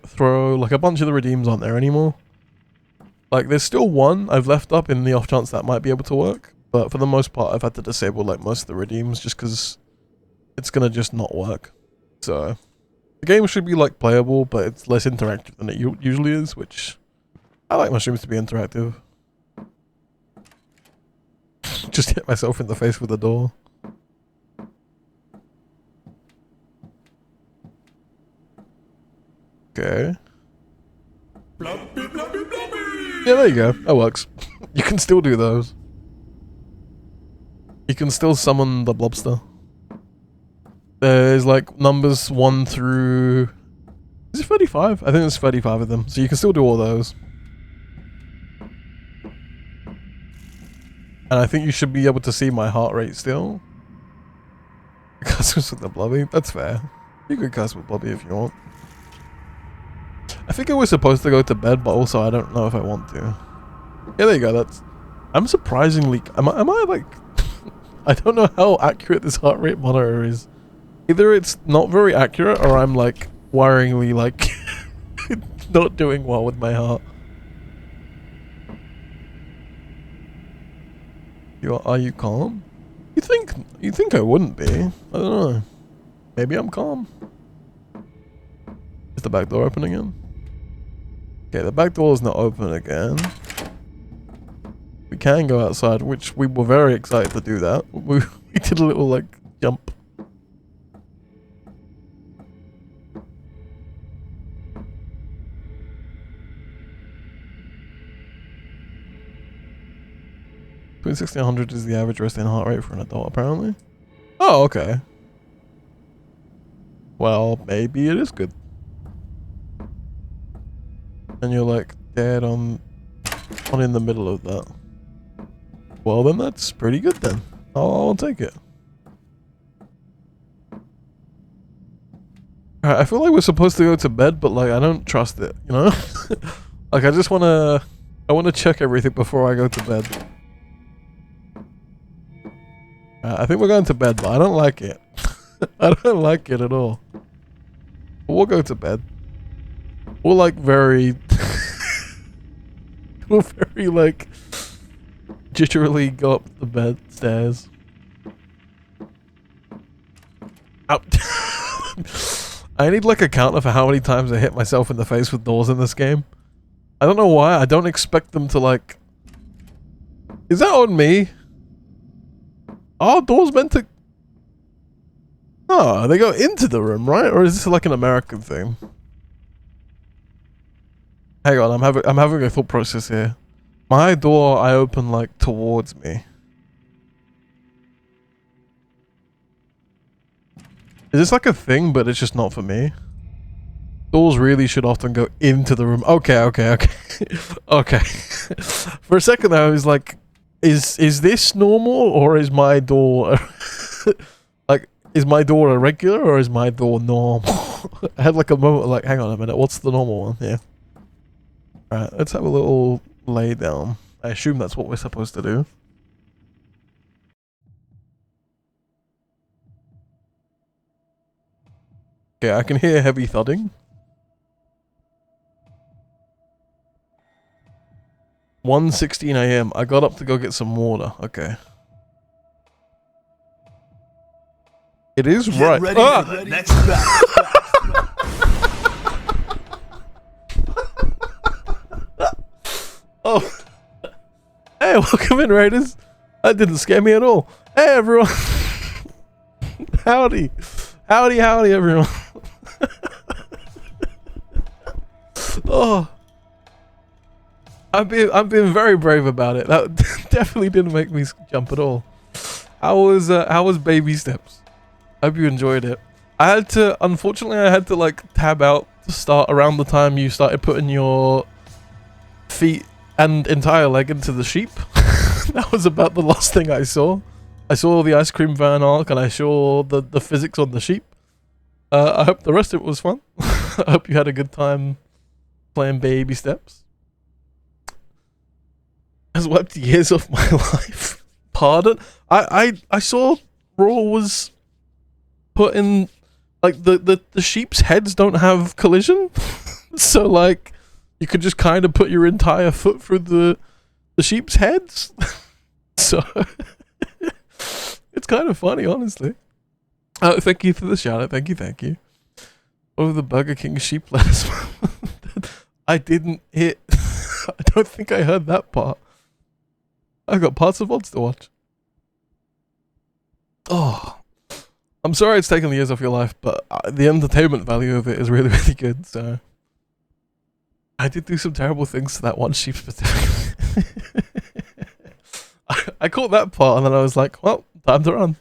throw, like a bunch of the redeems aren't there anymore. Like there's still one I've left up in the off chance that might be able to work, but for the most part, I've had to disable like most of the redeems just because it's gonna just not work. So the game should be like playable, but it's less interactive than it usually is, which I like my streams to be interactive. Just hit myself in the face with the door. Okay. Yeah, there you go. That works. You can still do those. You can still summon the blobster. There's like numbers 1 through... Is it 35? I think there's 35 of them. So you can still do all those. And I think you should be able to see my heart rate still. Customs with the blobby. That's fair. You can custom with blobby if you want. I think I was supposed to go to bed, but also I don't know if I want to. Yeah, there you go. That's... I'm surprisingly... Am I like... I don't know how accurate this heart rate monitor is. Either it's not very accurate, or I'm like worryingly like not doing well with my heart. Are you calm? You think I wouldn't be? I don't know. Maybe I'm calm. Is the back door open again? Okay, the back door is not open again. We can go outside, which we were very excited to do that. We did a little like jump. Between 60 and 100 is the average resting heart rate for an adult, apparently. Oh, okay. Well, maybe it is good. And you're like dead on in the middle of that. Well, then that's pretty good then. I'll take it. Alright, I feel like we're supposed to go to bed, but like I don't trust it, you know? Like I wanna check everything before I go to bed. I think we're going to bed, but I don't like it. I don't like it at all. But we'll go to bed. We'll like very... we'll very like... jitterily go up the bed stairs. Out. I need like a counter for how many times I hit myself in the face with doors in this game. I don't know why. I don't expect them to like... Is that on me? Are doors meant to... Oh, they go into the room, right? Or is this like an American thing? Hang on, I'm having a thought process here. My door, I open like towards me. Is this like a thing, but it's just not for me? Doors really should often go into the room. Okay. Okay. For a second I was like, is this normal, or is my door like, is my door a regular, or is my door normal? I had like a moment like, hang on a minute, what's the normal one here? Alright, let's have a little lay down. I assume that's what we're supposed to do. Okay, I can hear heavy thudding. 1:16 AM. I got up to go get some water. Okay. It is right. Ready for the next battle. Oh. Hey, welcome in, Raiders. That didn't scare me at all. Hey, everyone. Howdy. Howdy, everyone. Oh. I'm being very brave about it. That definitely didn't make me jump at all. How was baby steps? Hope you enjoyed it. Unfortunately I had to like tab out to start around the time you started putting your feet and entire leg into the sheep. That was about the last thing I saw. I saw the ice cream van arc and I saw the physics on the sheep. I hope the rest of it was fun. I hope you had a good time playing baby steps. Has wiped years off my life. Pardon? I saw Raw was putting like the sheep's heads don't have collision. So like you could just kind of put your entire foot through the sheep's heads. So it's kind of funny, honestly. Thank you for the shout out. Thank you. Oh, the Burger King sheep lettuce. I didn't hit. I don't think I heard that part. I got parts of VODs to watch. Oh, I'm sorry it's taken years off your life, but the entertainment value of it is really, really good. So I did do some terrible things to that one sheep specifically. I caught that part and then I was like, well, time to run.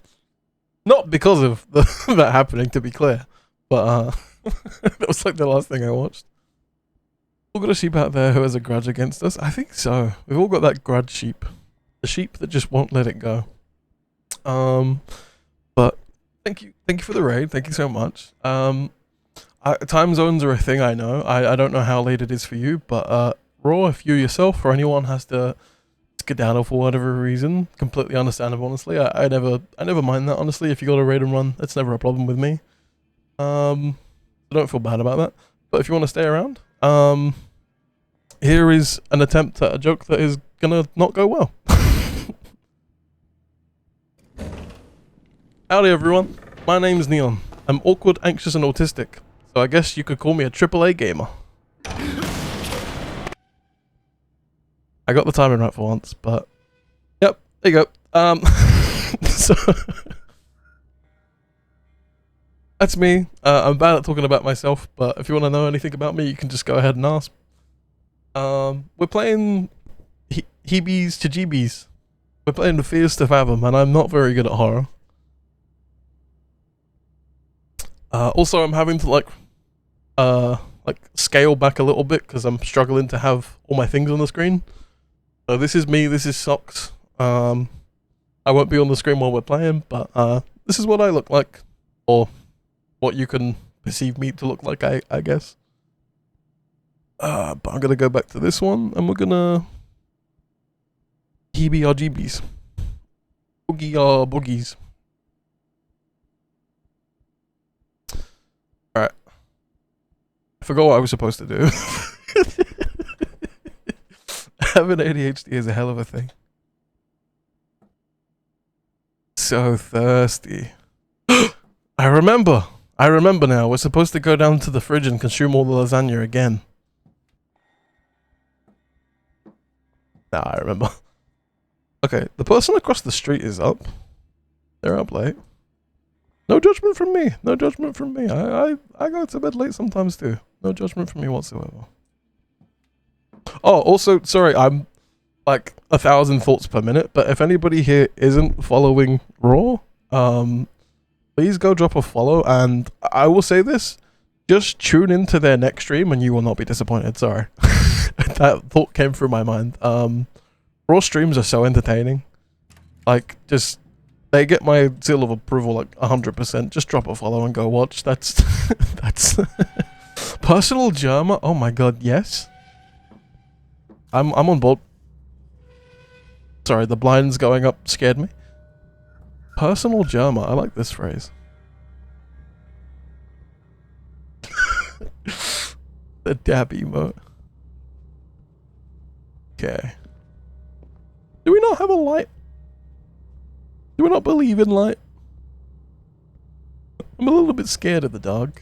Not because of that happening, to be clear, but that was like the last thing I watched. We've all got a sheep out there who has a grudge against us. I think so. We've all got that grudge sheep. The sheep that just won't let it go. But thank you for the raid. Thank you so much. Time zones are a thing, I know. I don't know how late it is for you, but Raw, if you yourself or anyone has to skedaddle for whatever reason, completely understandable, honestly. I never mind that, honestly. If you got a raid and run, it's never a problem with me. I don't feel bad about that. But if you want to stay around, here is an attempt at a joke that is gonna not go well. Howdy everyone, my name's Neon. I'm awkward, anxious and autistic, so I guess you could call me a AAA gamer. I got the timing right for once, but yep, there you go. So that's me. I'm bad at talking about myself, but if you want to know anything about me, you can just go ahead and ask. We're playing Heebies to Jeebies. We're playing the Fears to Fathom, and I'm not very good at horror. Also, I'm having to like scale back a little bit because I'm struggling to have all my things on the screen. So this is me. This is Socks. I won't be on the screen while we're playing, but this is what I look like, or what you can perceive me to look like, I guess. But I'm gonna go back to this one, and we're gonna Heebie our jeebies, boogie our boogies. All right, I forgot what I was supposed to do. Having ADHD is a hell of a thing. So thirsty. I remember now. We're supposed to go down to the fridge and consume all the lasagna again. Nah, I remember. Okay, the person across the street is up. They're up late. No judgment from me. No judgment from me. I go to bed late sometimes too. No judgment from me whatsoever. Oh, also, sorry, I'm like 1,000 thoughts per minute, but if anybody here isn't following Raw, please go drop a follow, and I will say this, just tune into their next stream and you will not be disappointed. Sorry. That thought came through my mind. Raw streams are so entertaining. Like, just, they get my seal of approval like 100%. Just drop a follow and go watch. That's that's personal Germa. Oh my god, yes. I'm on board. Sorry, the blinds going up scared me. Personal Germa. I like this phrase. The dab emote. Okay. Do we not have a light? Do we not believe in light? I'm a little bit scared of the dog.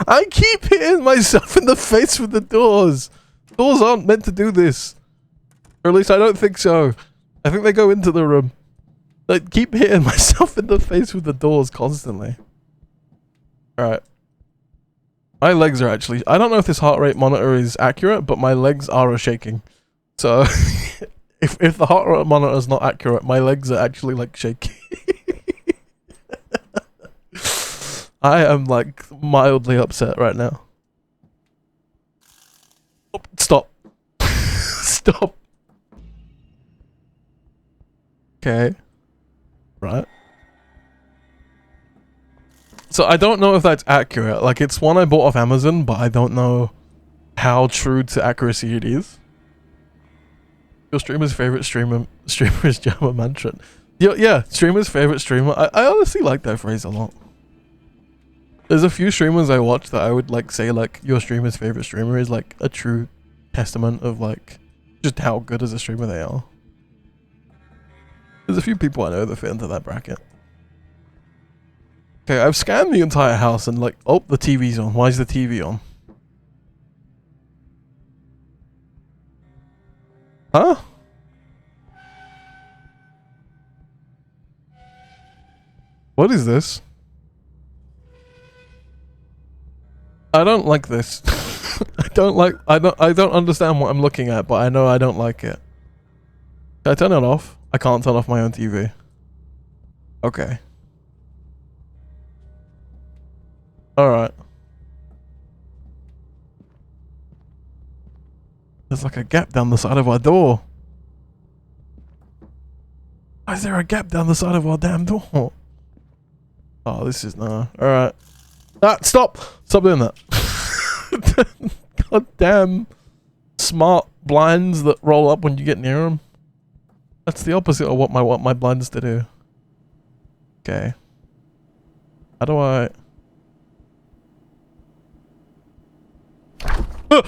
I keep hitting myself in the face with the doors. Doors aren't meant to do this. Or at least I don't think so. I think they go into the room. I keep hitting myself in the face with the doors constantly. Alright. My legs are actually... I don't know if this heart rate monitor is accurate, but my legs are shaking. So, if the heart rate monitor is not accurate, my legs are actually like shaking. I am like mildly upset right now. Oh, stop. Stop. Okay. Right. So I don't know if that's accurate. Like, it's one I bought off Amazon, but I don't know how true to accuracy it is. Your streamer's favorite streamer is Jammer Mantran. Yeah, streamer's favorite streamer. I honestly like that phrase a lot. There's a few streamers I watch that I would like say like your streamer's favorite streamer is like a true testament of like just how good as a streamer they are. There's a few people I know that fit into that bracket. Okay, I've scanned the entire house and like, oh, the TV's on. Why is the TV on? Huh? What is this? I don't like this. I don't understand what I'm looking at, but I know I don't like it. Can I turn it off? I can't turn off my own TV. Okay. Alright. There's like a gap down the side of our door. Why is there a gap down the side of our damn door? Oh, this is no. Alright. Ah, stop! Stop doing that. God damn smart blinds that roll up when you get near them. That's the opposite of what my blinds to do. Okay. How do I... Oh.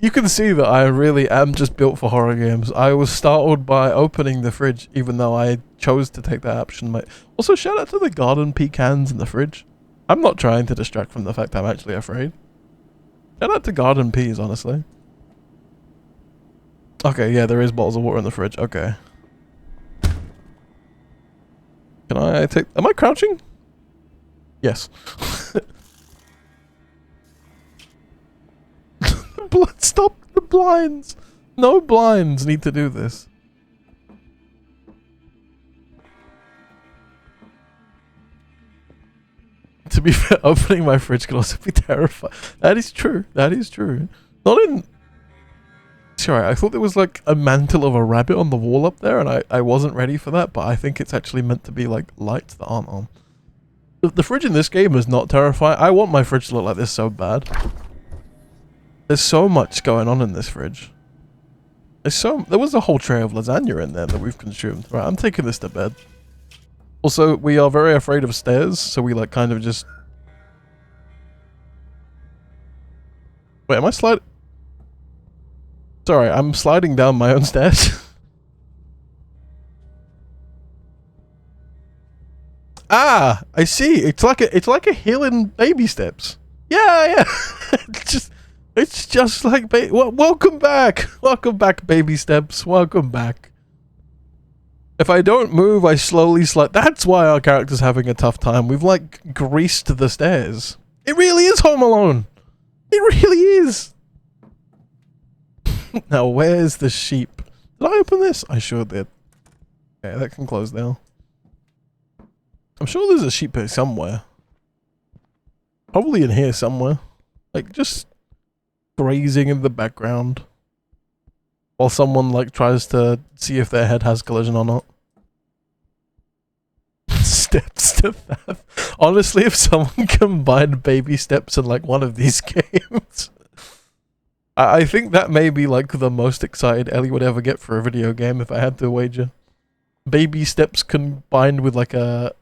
You can see that I really am just built for horror games. I was startled by opening the fridge, even though I chose to take that option. Also, shout out to the garden pecans in the fridge. I'm not trying to distract from the fact I'm actually afraid. Shout out to garden peas, honestly. Okay, yeah, there is bottles of water in the fridge. Okay. Can I take... Am I crouching? Yes. Stop the blinds. No blinds need to do this. To be fair, opening my fridge can also be terrifying. That is true. That is true. Not in... Sorry, I thought there was like a mantle of a rabbit on the wall up there, and I wasn't ready for that, but I think it's actually meant to be like lights that aren't on. The fridge in this game is not terrifying. I want my fridge to look like this so bad. There's so much going on in this fridge. There was a whole tray of lasagna in there that we've consumed. Right, I'm taking this to bed. Also, we are very afraid of stairs, so we like kind of just... Wait, am I sliding? Sorry, I'm sliding down my own stairs. Ah, I see. It's like a hill in baby steps. Yeah. It's just like welcome back. Welcome back, baby steps. Welcome back. If I don't move, I slowly slide. That's why our character's having a tough time. We've like greased the stairs. It really is Home Alone. It really is. Now, where's the sheep? Did I open this? I sure did. Okay, that can close now. I'm sure there's a sheep here somewhere. Probably in here somewhere. Like, just grazing in the background. While someone, like, tries to see if their head has collision or not. Steps to Fathom. Honestly, if someone combined baby steps in, like, one of these games... I think that may be, like, the most excited Ellie would ever get for a video game, if I had to wager. Baby steps combined with, like, a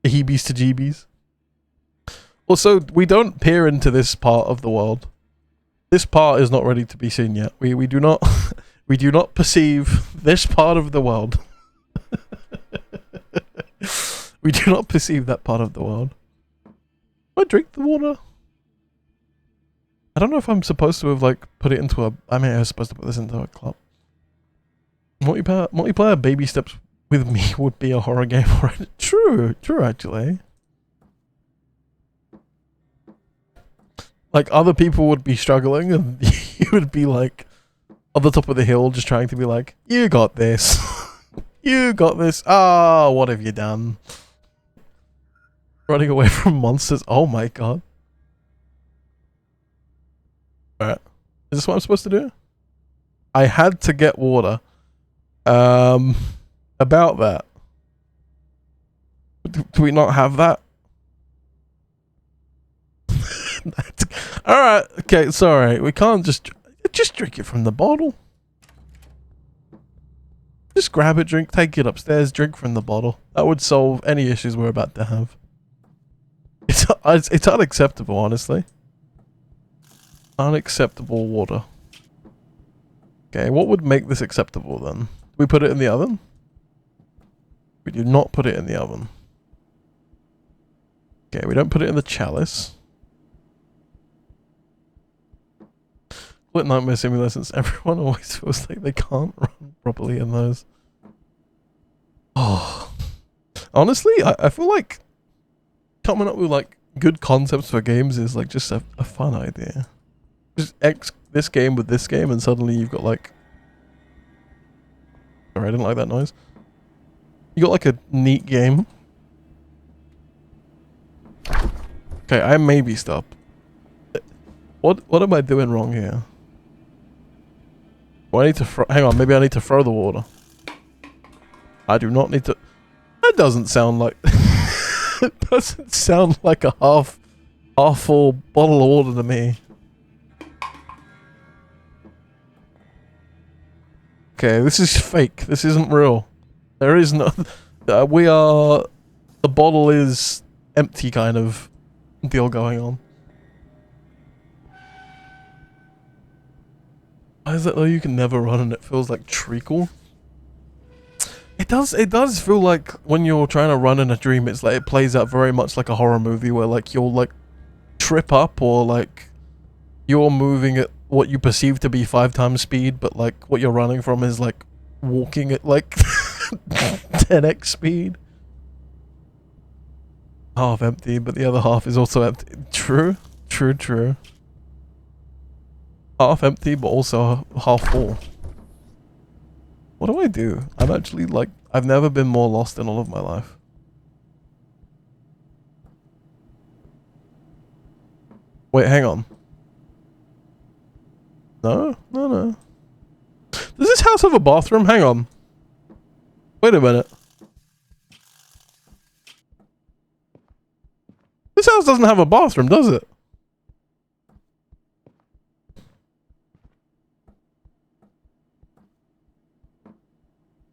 heebies to jeebies. Also, we don't peer into this part of the world. This part is not ready to be seen yet. We do not we do not perceive this part of the world. We do not perceive that part of the world. Do I drink the water? I don't know if I'm supposed to have like put it into a... I mean, I was supposed to put this into a club. Multiplayer baby steps with me would be a horror game already. True actually. Like, other people would be struggling and you would be like on the top of the hill just trying to be like, you got this. You got this. Ah, what have you done? Running away from monsters. Oh my god. Alright. Is this what I'm supposed to do? I had to get water. About that. Do we not have that? Alright, okay, sorry. We can't just drink it from the bottle. Just grab it, drink, take it upstairs, drink from the bottle. That would solve any issues we're about to have. It's unacceptable, honestly. Unacceptable water. Okay, what would make this acceptable then? We put it in the oven? We do not put it in the oven. Okay, we don't put it in the chalice. Split Nightmare Simulations, everyone always feels like they can't run properly in those. Oh. Honestly, I feel like coming up with like good concepts for games is like just a fun idea. Just X this game with this game and suddenly you've got like... Sorry, I didn't like that noise. You got like a neat game. Okay, I maybe stop. What am I doing wrong here? Do I need to hang on, maybe I need to throw the water. I do not need to... That doesn't sound like... It doesn't sound like a half full bottle of water to me. Okay, this is fake. This isn't real. There is no... we are... The bottle is empty kind of deal going on. Why is it though you can never run and it feels like treacle? It does feel like when you're trying to run in a dream, it's like it plays out very much like a horror movie where like you'll like trip up or like you're moving at what you perceive to be 5 times speed, but like what you're running from is like walking at like 10x speed. Half empty, but the other half is also empty. True. Half empty, but also half full. What do I do? I'm actually like, I've never been more lost in all of my life. Wait, hang on. No. Does this house have a bathroom? Hang on. Wait a minute. This house doesn't have a bathroom, does it?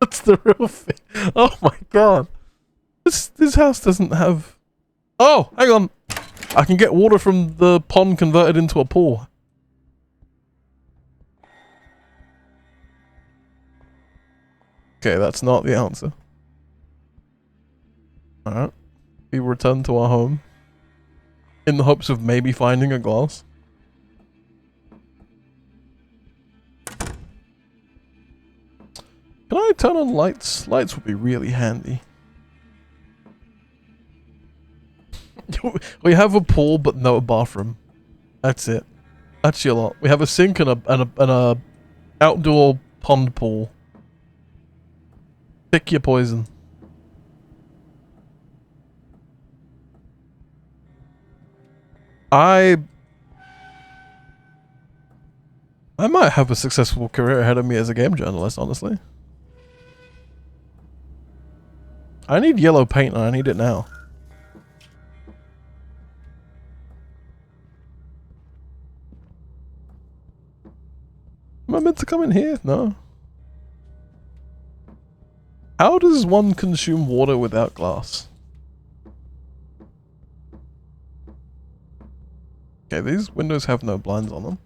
That's the real thing. Oh my god. This house doesn't have... Oh, hang on. I can get water from the pond converted into a pool. Okay, that's not the answer. Alright. We return to our home. In the hopes of maybe finding a glass. Can I turn on lights? Lights would be really handy. We have a pool but no bathroom. That's it. That's your lot. We have a sink and a outdoor pond pool. Pick your poison. I might have a successful career ahead of me as a game journalist, honestly. I need yellow paint and I need it now. Am I meant to come in here? No. How does one consume water without glass? Okay, these windows have no blinds on them.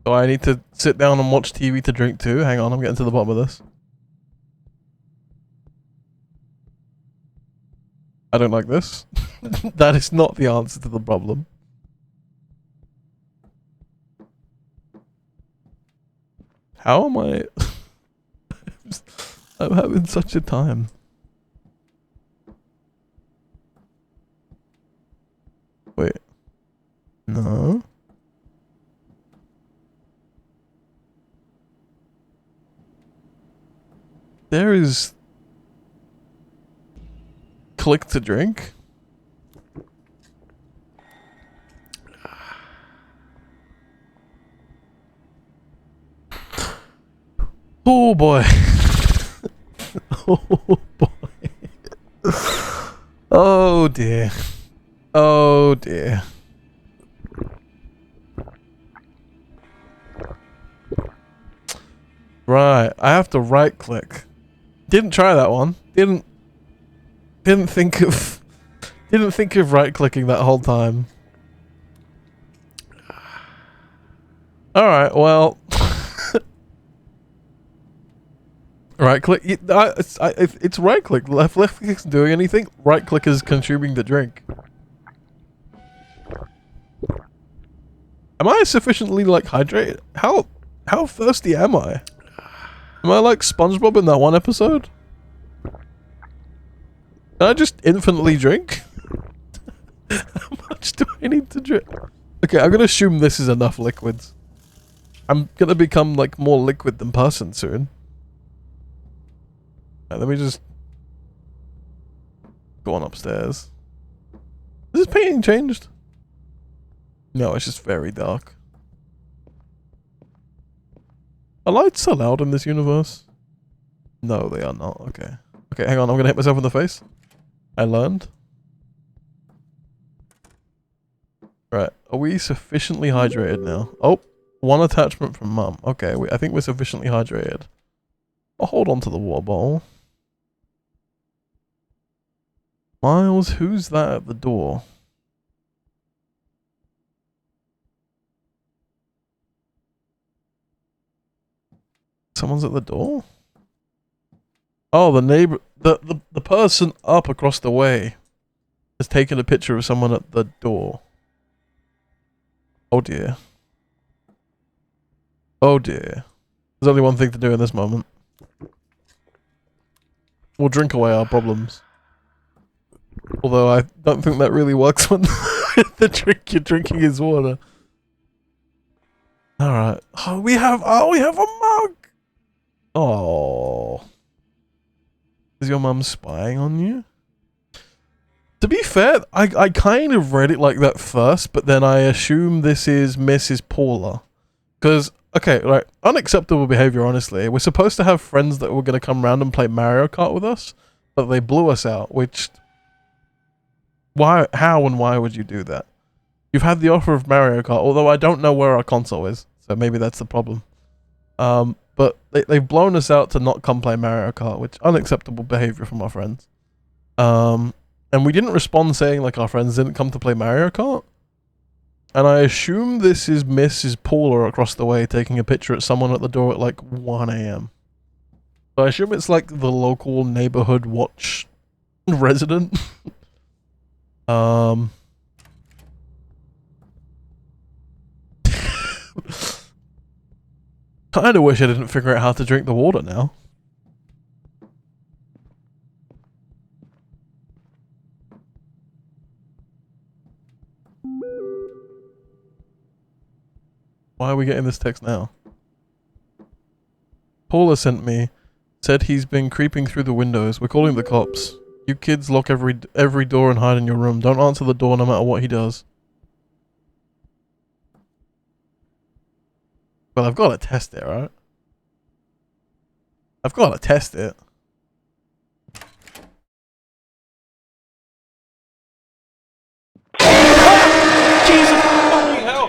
So I need to sit down and watch TV to drink too? Hang on, I'm getting to the bottom of this. I don't like this. That is not the answer to the problem. How am I... I'm having such a time. Wait. No. There is... Click to drink. Oh boy. Oh boy. Oh dear. Oh dear. I have to right click. Didn't try that one. Didn't think of right clicking that whole time. All right, well, right click. It's right click. Left click isn't doing anything. Right click is consuming the drink. Am I sufficiently like hydrated? How thirsty am I? Am I like SpongeBob in that one episode? Can I just infinitely drink? How much do I need to drink? Okay, I'm gonna assume this is enough liquids. I'm gonna become like more liquid than person soon. Right, let me just go on upstairs. Is this painting changed? No, it's just very dark. Are lights allowed in this universe? No, they are not. Okay. Okay, hang on. I'm gonna hit myself in the face. I learned. Right. Are we sufficiently hydrated now? Oh, one attachment from Mum. Okay, I think we're sufficiently hydrated. I'll hold on to the water bottle. Miles, who's that at the door? Someone's at the door? Oh, the neighbor, the person up across the way has taken a picture of someone at the door. Oh dear. Oh dear. There's only one thing to do in this moment. We'll drink away our problems. Although I don't think that really works when the drink you're drinking is water. Alright. Oh, we have a mug! Oh. Is your mum spying on you? To be fair, I kind of read it like that first, but then I assume this is Mrs. Paula. Because, okay, right, unacceptable behavior, honestly. We're supposed to have friends that were going to come round and play Mario Kart with us, but they blew us out, which... Why? How and why would you do that? You've had the offer of Mario Kart, although I don't know where our console is, so maybe that's the problem. But they've blown us out to not come play Mario Kart, which unacceptable behavior from our friends. And we didn't respond saying like our friends didn't come to play Mario Kart. And I assume this is Mrs. Paula across the way taking a picture at someone at the door at like 1 AM. So I assume it's like the local neighborhood watch resident. Kinda wish I didn't figure out how to drink the water now. Why are we getting this text now? Paula sent me, said he's been creeping through the windows. We're calling the cops. You kids lock every door and hide in your room. Don't answer the door no matter what he does. Well, I've got to test it, right? I've got to test it. Jesus fucking hell!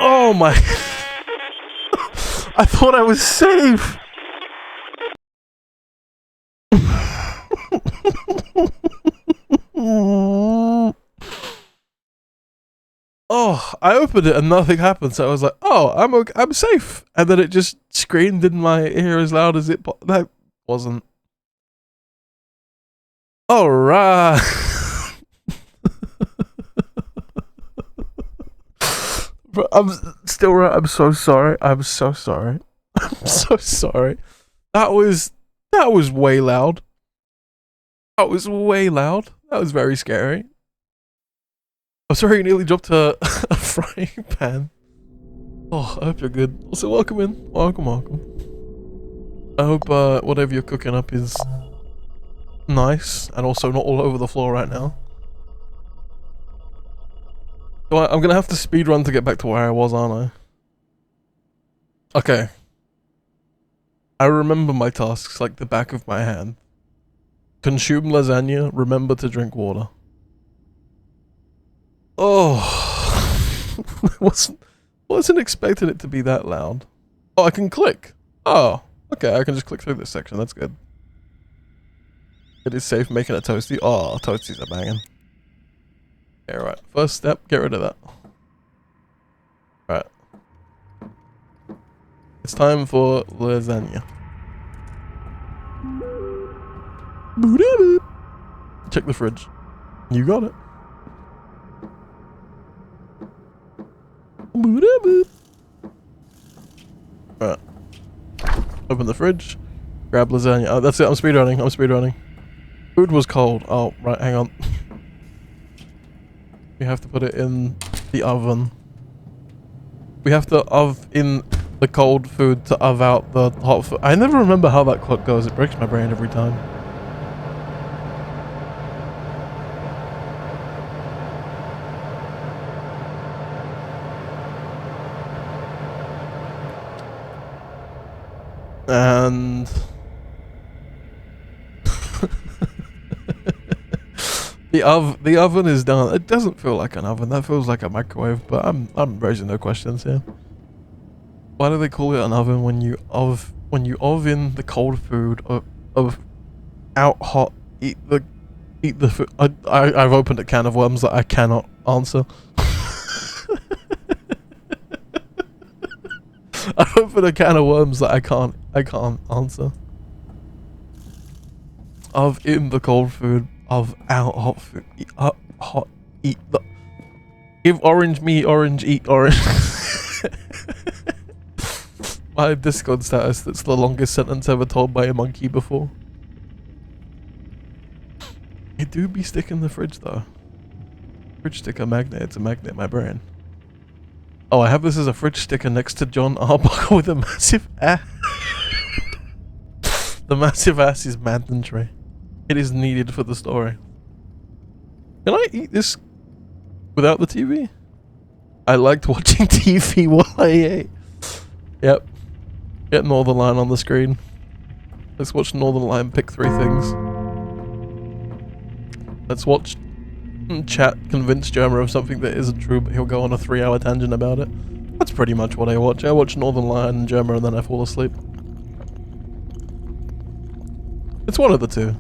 Oh my... I thought I was safe! Oh, I opened it and nothing happened, so I was like, "Oh, I'm okay, I'm safe." And then it just screamed in my ear as loud as it. That wasn't. All right. Bro, I'm still right. I'm so sorry. I'm so sorry. I'm so sorry. That was way loud. That was way loud. That was very scary. I'm sorry you nearly dropped a frying pan. Oh, I hope you're good. Also, welcome in. Welcome. I hope whatever you're cooking up is nice and also not all over the floor right now. So I'm gonna have to speedrun to get back to where I was, aren't I? Okay. I remember my tasks like the back of my hand. Consume lasagna, remember to drink water. Oh, wasn't expecting it to be that loud. Oh, I can click. Oh, okay. I can just click through this section. That's good. It is safe making a toasty. Oh, toasties are banging. Okay, right. First step, get rid of that. Right. It's time for lasagna. Boop. Check the fridge. You got it. Boop. Right. Open the fridge. Grab lasagna. Oh, that's it. I'm speedrunning. Food was cold. Oh, right. Hang on. We have to put it in the oven. We have to in the cold food to out the hot food. I never remember how that clock goes. It breaks my brain every time. And the oven is done. It doesn't feel like an oven. That feels like a microwave. But I'm raising no questions here. Why do they call it an oven when you oven the cold food of out hot eat the food? I've opened a can of worms that I cannot answer. I've opened a can of worms that I can't answer. Of in the cold food of out hot food hot eat the give orange me orange eat orange. My Discord status, that's the longest sentence ever told by a monkey before. It do be stick in the fridge though. Fridge sticker magnet, it's a magnet in my brain. Oh, I have this as a fridge sticker next to John Arbuckle with a massive ass. The massive ass is mandatory. It is needed for the story. Can I eat this without the TV? I liked watching TV while I ate. Yep. Get Northern Line on the screen. Let's watch Northern Line pick 3 things. Let's watch chat convince Jerma of something that isn't true, but he'll go on a 3-hour tangent about it. That's pretty much what I watch. I watch Northern Line and Jerma and then I fall asleep. It's one of the two.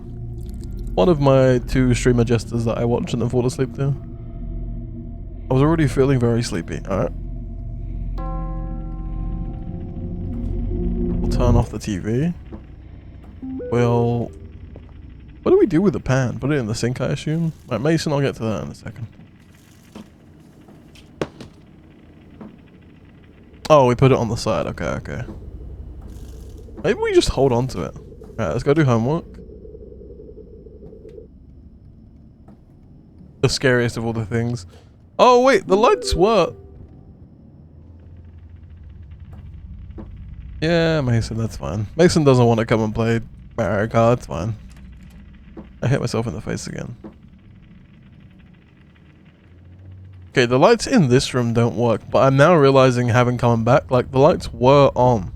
One of my 2 streamer jesters that I watch and then fall asleep to. I was already feeling very sleepy. Alright. We'll turn off the TV. We'll... What do we do with the pan? Put it in the sink, I assume? Right, Mason, I'll get to that in a second. Oh, we put it on the side. Okay. Maybe we just hold on to it. Alright, let's go do homework. The scariest of all the things. Oh wait, the lights were... Yeah, Mason, that's fine. Mason doesn't want to come and play Mario Kart, it's fine. I hit myself in the face again. Okay, the lights in this room don't work, but I'm now realizing, having come back, like, the lights were on.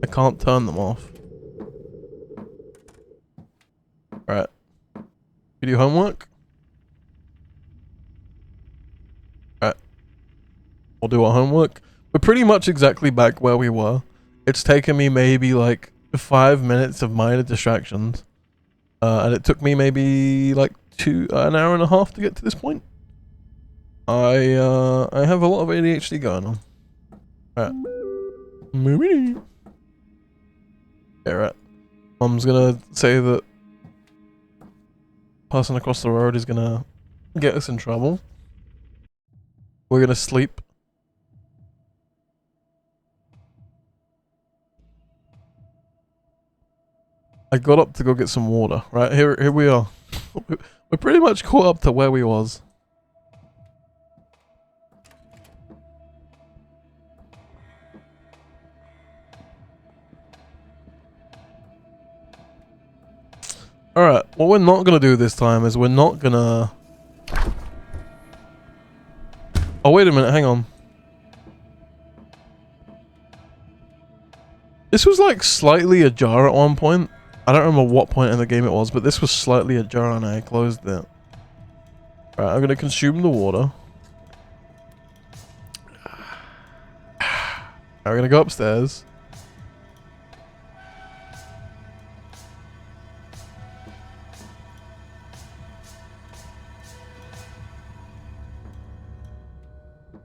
I can't turn them off. Right. We do homework? Right. We'll do our homework. We're pretty much exactly back where we were. It's taken me maybe like 5 minutes of minor distractions. And it took me maybe like an hour and a half to get to this point. I have a lot of ADHD going on. Right. Yeah, right. Mom's gonna say that person across the road is gonna get us in trouble. We're gonna sleep. I got up to go get some water. Right, here we are. We're pretty much caught up to where we was. Alright, what we're not gonna do this time is we're not gonna... Oh, wait a minute, hang on. This was like slightly ajar at one point. I don't remember what point in the game it was, but this was slightly ajar and I closed it. Alright, I'm gonna consume the water. Now we're gonna go upstairs.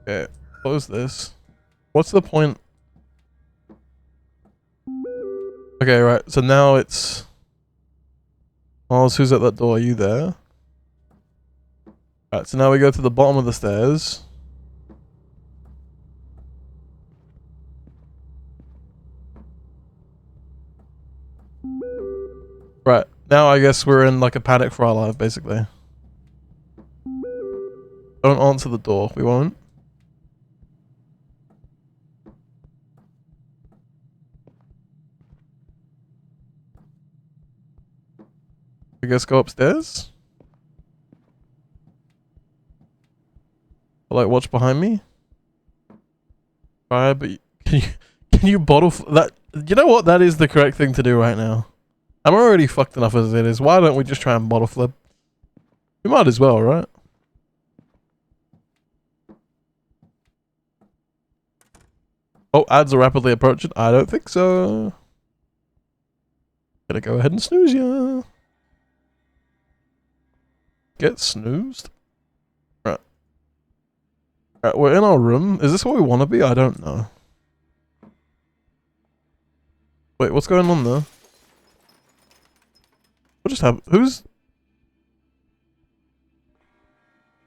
Okay, close this. What's the point? Okay, right. So now it's... Miles, who's at that door? Are you there? Right, so now we go to the bottom of the stairs. Right, now I guess we're in like a panic for our life, basically. Don't answer the door, we won't. I guess go upstairs? Like, watch behind me? Right, but can you bottle that? You know what? That is the correct thing to do right now. I'm already fucked enough as it is. Why don't we just try and bottle flip? We might as well, right? Oh, ads are rapidly approaching. I don't think so. Gonna go ahead and snooze ya. Get snoozed. Right. Right, we're in our room. Is this where we want to be? I don't know. Wait, what's going on there? What just happened? Who's...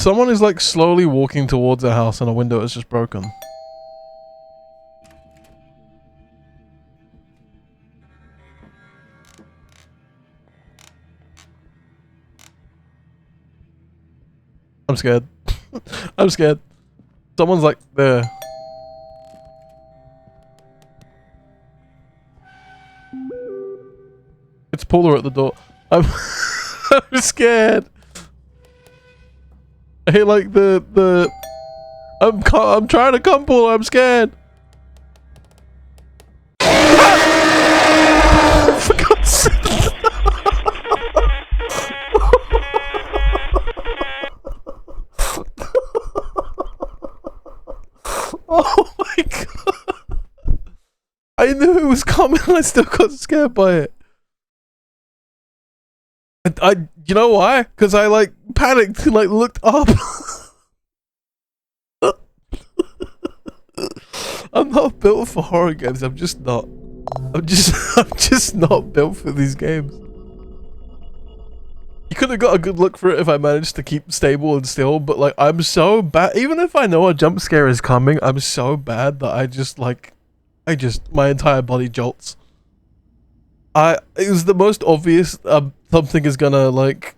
Someone is like slowly walking towards our house and a window is just broken. I'm scared. I'm scared. Someone's like there. It's Puller at the door. I'm I'm scared. I hate like the I'm trying to come, Puller. I'm scared. For God's sake. Oh my god! I knew it was coming and I still got scared by it. You know why? Because I like panicked and like looked up. I'm not built for horror games. I'm just not. I'm just not built for these games. You could have got a good look for it if I managed to keep stable and still, but like I'm so bad. Even if I know a jump scare is coming, I'm so bad that my entire body jolts. It was the most obvious something is gonna like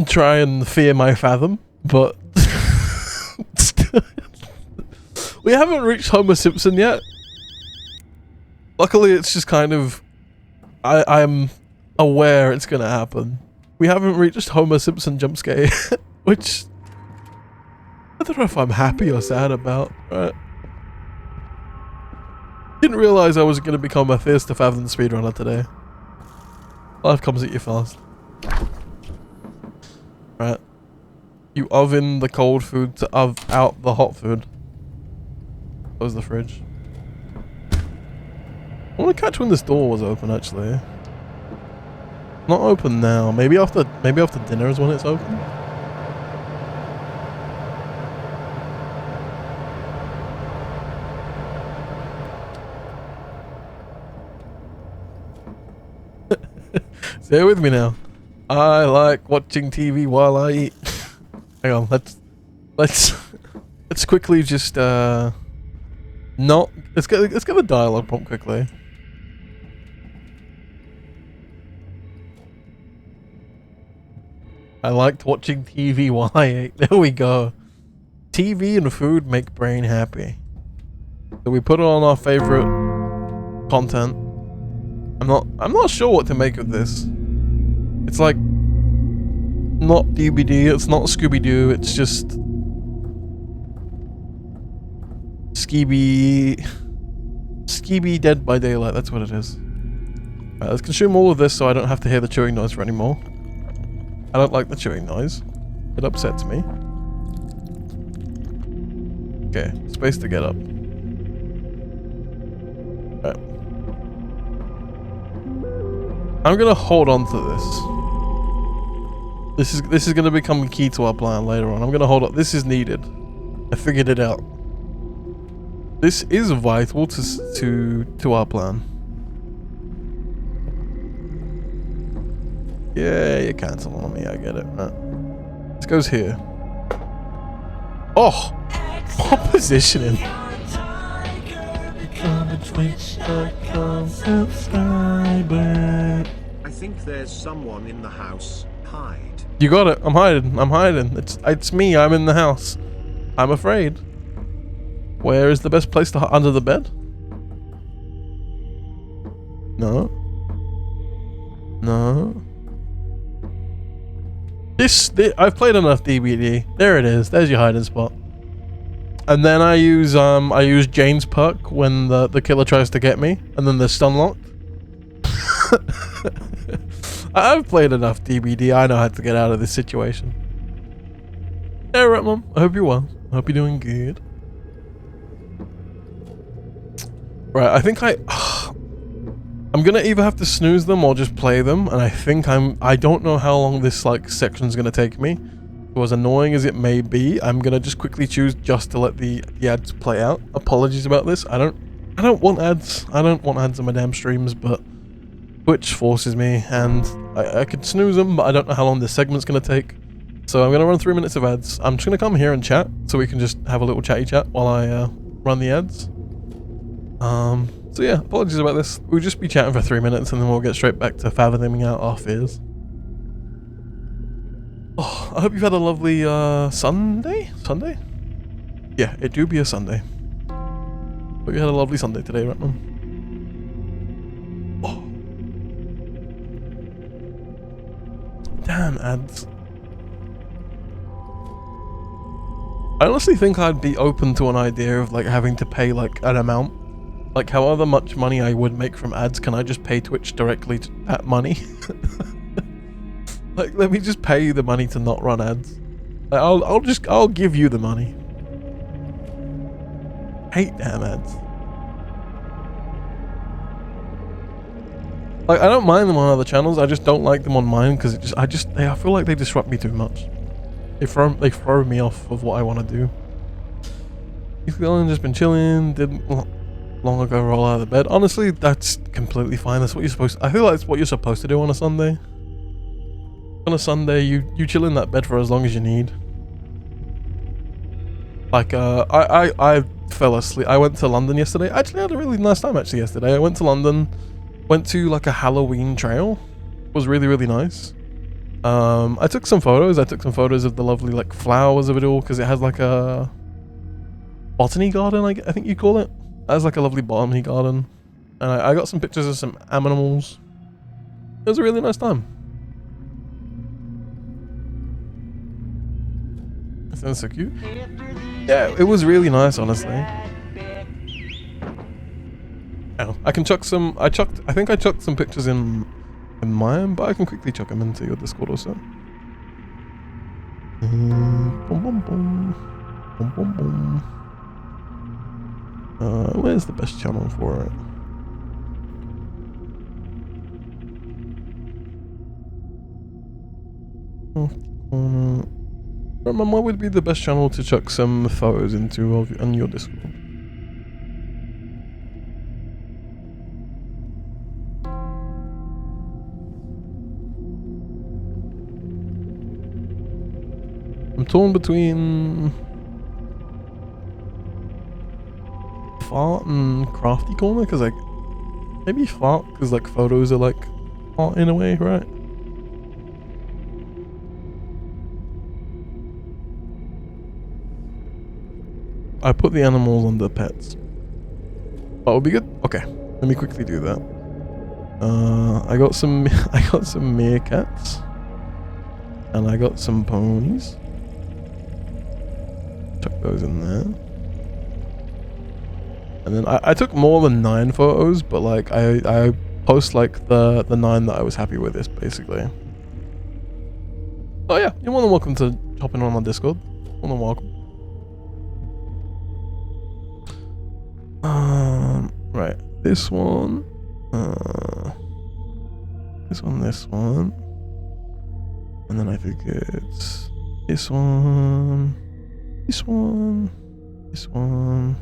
try and fear my Fathom, but we haven't reached Homer Simpson yet. Luckily, it's just kind of I'm aware it's gonna happen. We haven't reached Homer Simpson jump scare, which I don't know if I'm happy or sad about. Right? Didn't realize I was gonna become a Fierce to Fathom speedrunner today. Life comes at you fast. Right. You oven the cold food to out the hot food. Close the fridge. I want to catch when this door was open, actually. Not open now. Maybe after dinner is when it's open. Stay with me now. I like watching TV while I eat. Hang on, let's quickly just let's get the dialogue prompt quickly. I liked watching TV while I ate. There we go. TV and food make brain happy. So we put on our favorite content. I'm not sure what to make of this. It's like not DVD, it's not Scooby-Doo, it's just Skeeby Dead by Daylight, that's what it is. Right, let's consume all of this so I don't have to hear the chewing noise for anymore. I don't like the chewing noise. It upsets me. Okay, space to get up. Right. I'm gonna hold on to this. This is gonna become key to our plan later on. I'm gonna hold on. This is needed. I figured it out. This is vital to our plan. Yeah, you cancel on me. I get it. Right. This goes here. Oh, what positioning? I think there's someone in the house. Hide. You got it. I'm hiding. I'm hiding. It's me. I'm in the house. I'm afraid. Where is the best place to hide? Under the bed? No. No. I've played enough DBD. There it is. There's your hiding spot. And then I use Jane's perk when the killer tries to get me, and then they're stun locked. I've played enough DBD. I know how to get out of this situation. Hey, right, Mom. I hope you're well. I hope you're doing good. Right, I think I'm gonna either have to snooze them or just play them, and I don't know how long this like section's gonna take me. So as annoying as it may be, I'm gonna just quickly choose just to let the ads play out. Apologies about this. I don't want ads. I don't want ads on my damn streams, but Twitch forces me, and I could snooze them, but I don't know how long this segment's gonna take. So I'm gonna run 3 minutes of ads. I'm just gonna come here and chat, so we can just have a little chatty chat while I run the ads. So yeah, apologies about this. We'll just be chatting for 3 minutes, and then we'll get straight back to fathoming out our fears. Oh, I hope you've had a lovely Sunday? Sunday? Yeah, it do be a Sunday. Hope you had a lovely Sunday today, right, Mum? Oh. Damn, ads. I honestly think I'd be open to an idea of like having to pay like an amount. Like however much money I would make from ads, can I just pay Twitch directly that money? Like, let me just pay you the money to not run ads. Like, I'll give you the money. Hate damn ads. Like, I don't mind them on other channels. I just don't like them on mine because I feel like they disrupt me too much. They throw me off of what I want to do. He's just been chilling. Didn't long ago roll out of the bed. Honestly, that's completely fine. That's what you're supposed to, I feel like it's what you're supposed to do on a Sunday. On a Sunday, you chill in that bed for as long as you need. Like, I fell asleep. I went to London yesterday. I actually had a really nice time actually yesterday. I went to London, went to like a Halloween trail. It was really, really nice. I took some photos. I took some photos of the lovely like flowers of it all because it has like a botany garden, I think you call it. It has like a lovely botany garden. And I got some pictures of some animals. It was a really nice time. That's so cute. Yeah, it was really nice, honestly. Oh, I can chuck some. I think I chucked some pictures in mine, but I can quickly chuck them into your Discord also. Boom, boom, boom. Boom, boom, boom. Where's the best channel for it? What would be the best channel to chuck some photos into on your Discord? I'm torn between Fart and Crafty Corner, because like maybe Fart because like photos are like art in a way, right? I put the animals under pets. That would be good. Okay, let me quickly do that. I got some meerkats, and I got some ponies. Chuck those in there. And then I took more than 9 photos, but like I post like the 9 that I was happy with this basically. Oh yeah, you're more than welcome to hop in on my Discord. More than welcome. Right. this one. This one. And then I think it's this one. This one. This one.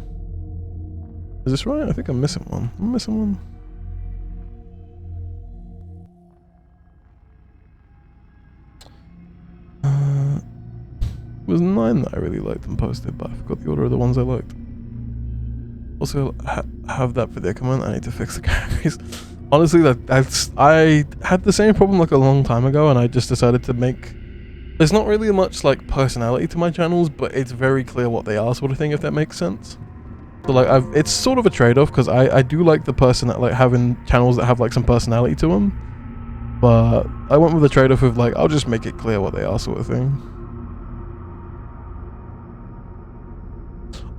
Is this right? I think I'm missing one. I'm missing one. It was 9 that I really liked and posted, but I forgot the order of the ones I liked. Also, have that predicament. I need to fix the categories. Honestly, I had the same problem like a long time ago, and I just decided to make. There's not really much like personality to my channels, but it's very clear what they are, sort of thing. If that makes sense. So like, it's sort of a trade-off because I do like the person that like having channels that have like some personality to them, but I went with the trade-off of like I'll just make it clear what they are, sort of thing.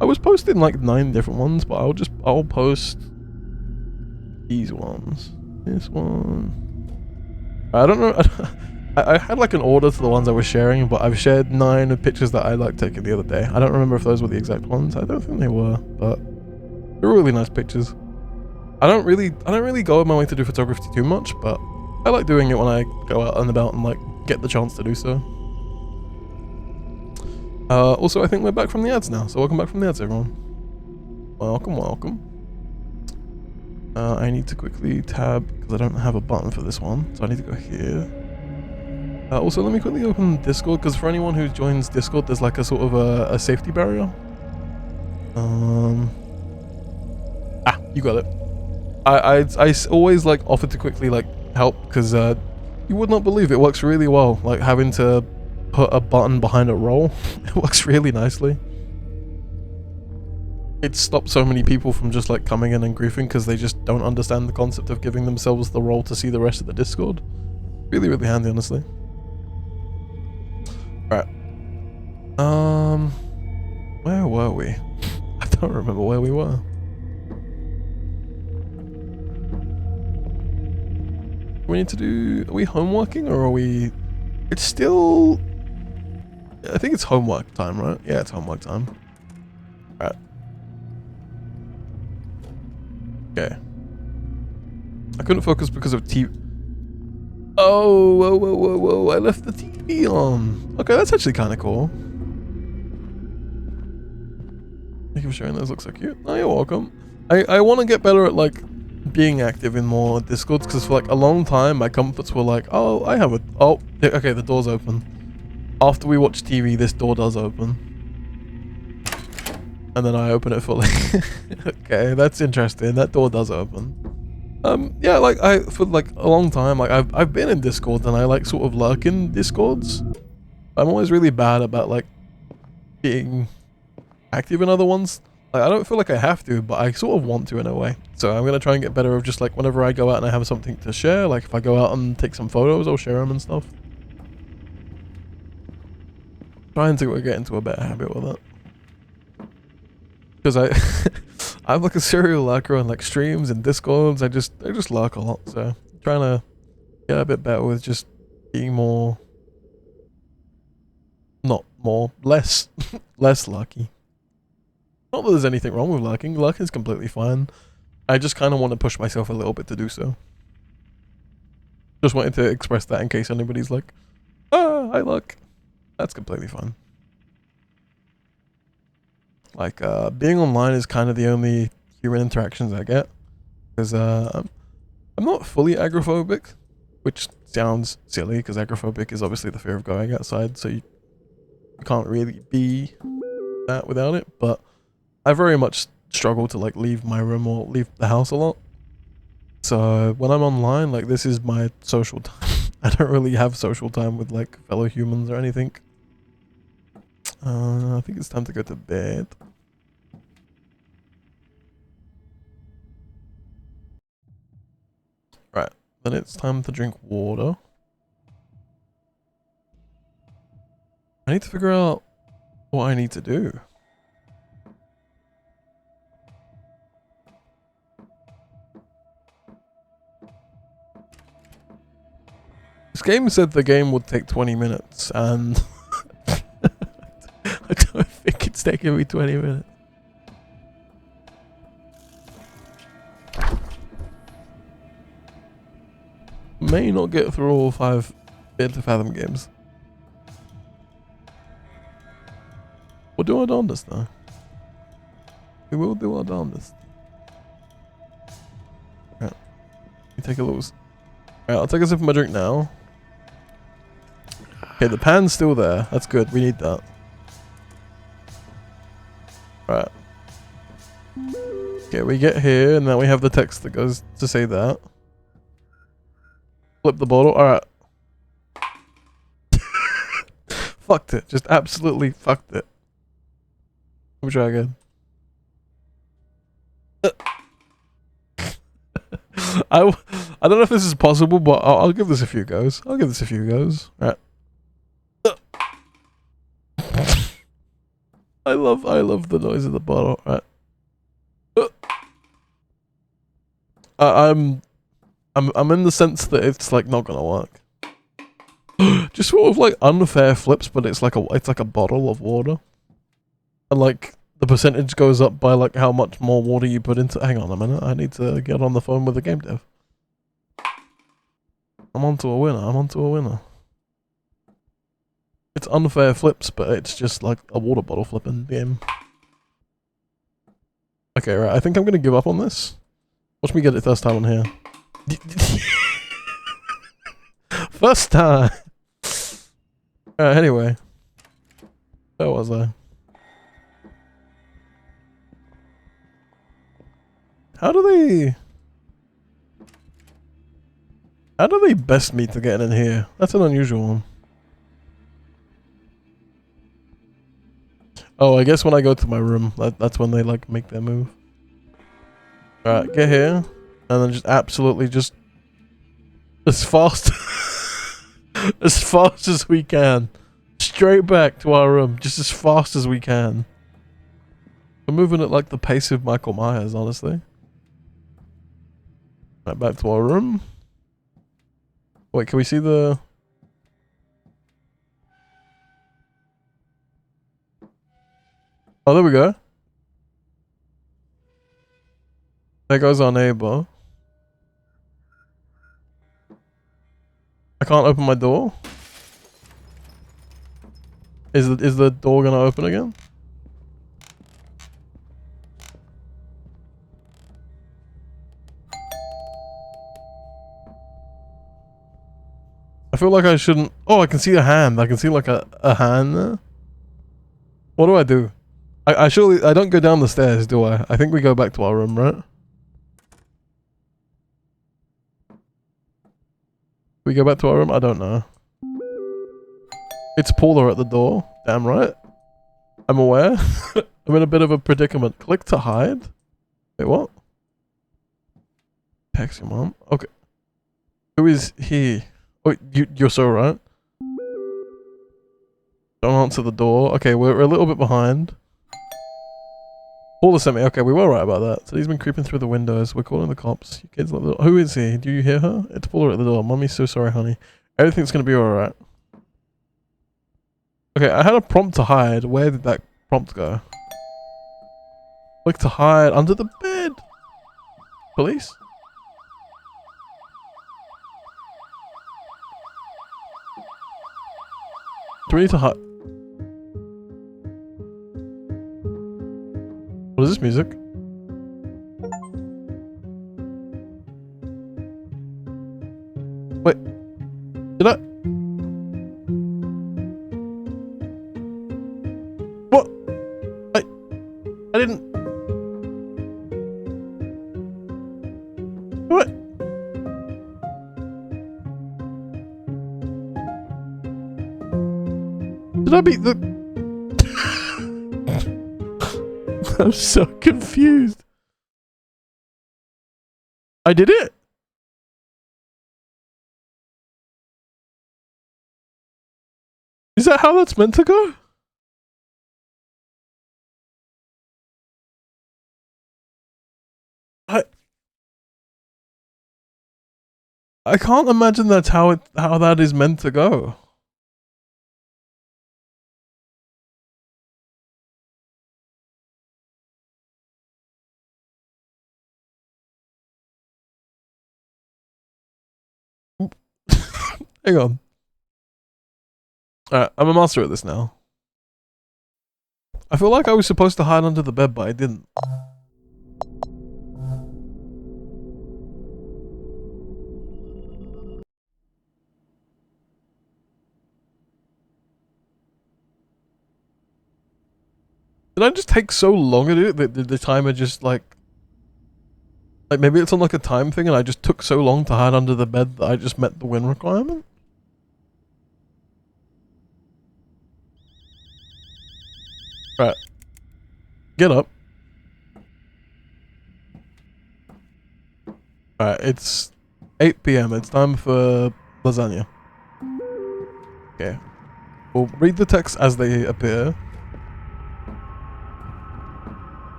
I was posting like 9 different ones, but I'll post these ones. This one. I don't know. I had like an order to the ones I was sharing, but I've shared 9 of pictures that I like taking the other day. I don't remember if those were the exact ones. I don't think they were, but they're really nice pictures. I don't really go out of my way to do photography too much, but I like doing it when I go out and about and like get the chance to do so. Also, I think we're back from the ads now, so welcome back from the ads, everyone. Welcome, welcome. I need to quickly tab, because I don't have a button for this one, so I need to go here. Also, let me quickly open Discord, because for anyone who joins Discord, there's like a sort of a safety barrier. You got it. I always like offer to quickly like help, because you would not believe it works really well, like having to put a button behind a roll. It works really nicely. It stops so many people from just like coming in and griefing because they just don't understand the concept of giving themselves the roll to see the rest of the Discord. Really, really handy, honestly. Right. Where were we? I don't remember where we were. We need to do... Are we homeworking or are we... It's still... I think it's homework time, right? Yeah, it's homework time. Right. Okay. I couldn't focus because of TV. Oh, whoa. I left the TV on. Okay, that's actually kind of cool. Thank you for sharing those. Looks so cute. Oh, you're welcome. I want to get better at, like, being active in more Discords, because for, like, a long time, my comforts were like, oh, I have a... Oh, okay, the door's open. After we watch TV, this door does open. And then I open it fully. Okay, that's interesting. That door does open. Yeah, like, for, like, a long time, like, I've been in Discord, and I, like, sort of lurk in Discords. I'm always really bad about, like, being active in other ones. Like, I don't feel like I have to, but I sort of want to in a way. So I'm going to try and get better of just, like, whenever I go out and I have something to share, like, if I go out and take some photos, I'll share them and stuff. Trying to get into a better habit with it. Because I'm like a serial lurker on like streams and Discords. I just lurk a lot, so I'm trying to get a bit better with just being more, not more, less lucky. Not that there's anything wrong with lurking. Lurking is completely fine. I just kind of want to push myself a little bit to do so. Just wanted to express that in case anybody's like, ah, I lurk. That's completely fine. Like, being online is kind of the only human interactions I get. Because, I'm not fully agoraphobic, which sounds silly, because agoraphobic is obviously the fear of going outside, so you can't really be that without it, but I very much struggle to, like, leave my room or leave the house a lot. So, when I'm online, like, this is my social time. I don't really have social time with, like, fellow humans or anything. I think it's time to go to bed. Right, then it's time to drink water. I need to figure out what I need to do. This game said the game would take 20 minutes, and I don't think it's taking me 20 minutes. may not get through all 5 bit Fathom games. We'll do our darndest though. We will do our darndest. Alright. Let me take a little... Alright, I'll take a sip of my drink now. Okay, the pan's still there. That's good. We need that. Alright. Okay, we get here, and then we have the text that goes to say that. Flip the bottle. Alright. Fucked it. Just absolutely fucked it. Let me try again. I don't know if this is possible, but I'll give this a few goes. Alright. I love the noise of the bottle. Alright. I'm in the sense that it's like not gonna work. Just sort of like unfair flips, but it's like a bottle of water, and like the percentage goes up by like how much more water you put into. Hang on a minute, I need to get on the phone with the game dev. I'm onto a winner. It's unfair flips, but it's just like a water bottle flipping game. Okay, right. I think I'm gonna give up on this. Watch me get it first time on here. First time. Alright, anyway. Where was I? How do they best me to get in here? That's an unusual one. Oh, I guess when I go to my room, that's when they like make their move. Alright, get here. And then just absolutely just as fast as fast as we can. Straight back to our room, just as fast as we can. We're moving at like the pace of Michael Myers, honestly. Right, back to our room. Wait, can we see the... Oh, there we go. There goes our neighbor. I can't open my door. Is the door gonna open again? I feel like I shouldn't... Oh, I can see a hand. I can see like a hand there. What do I do? I surely... I don't go down the stairs, do I? I think we go back to our room, right? We go back to our room? I don't know. It's Paula at the door. Damn right. I'm aware. I'm in a bit of a predicament. Click to hide. Wait, what? Text your mom. Okay. Who is he? Oh, you're so right. Don't answer the door. Okay, we're a little bit behind. Paula sent me. Okay, we were right about that. So he's been creeping through the windows. We're calling the cops. You kids like the... Who is he? Do you hear her? It's Paula at the door. Mommy's so sorry, honey. Everything's gonna be alright. Okay, I had a prompt to hide. Where did that prompt go? Click to hide under the bed. Police? Do we need to hide? What is this music? Wait. Did I? What? I didn't. What? Did I beat the... I'm so confused. I did it? Is that how that's meant to go? I can't imagine that's how that is meant to go. Hang on. Alright, I'm a master at this now. I feel like I was supposed to hide under the bed, but I didn't. Did I just take so long to do it that the timer just like maybe it's on like a time thing and I just took so long to hide under the bed that I just met the win requirement? Right. Get up. Alright, it's 8 PM. It's time for lasagna. Okay. We'll read the text as they appear.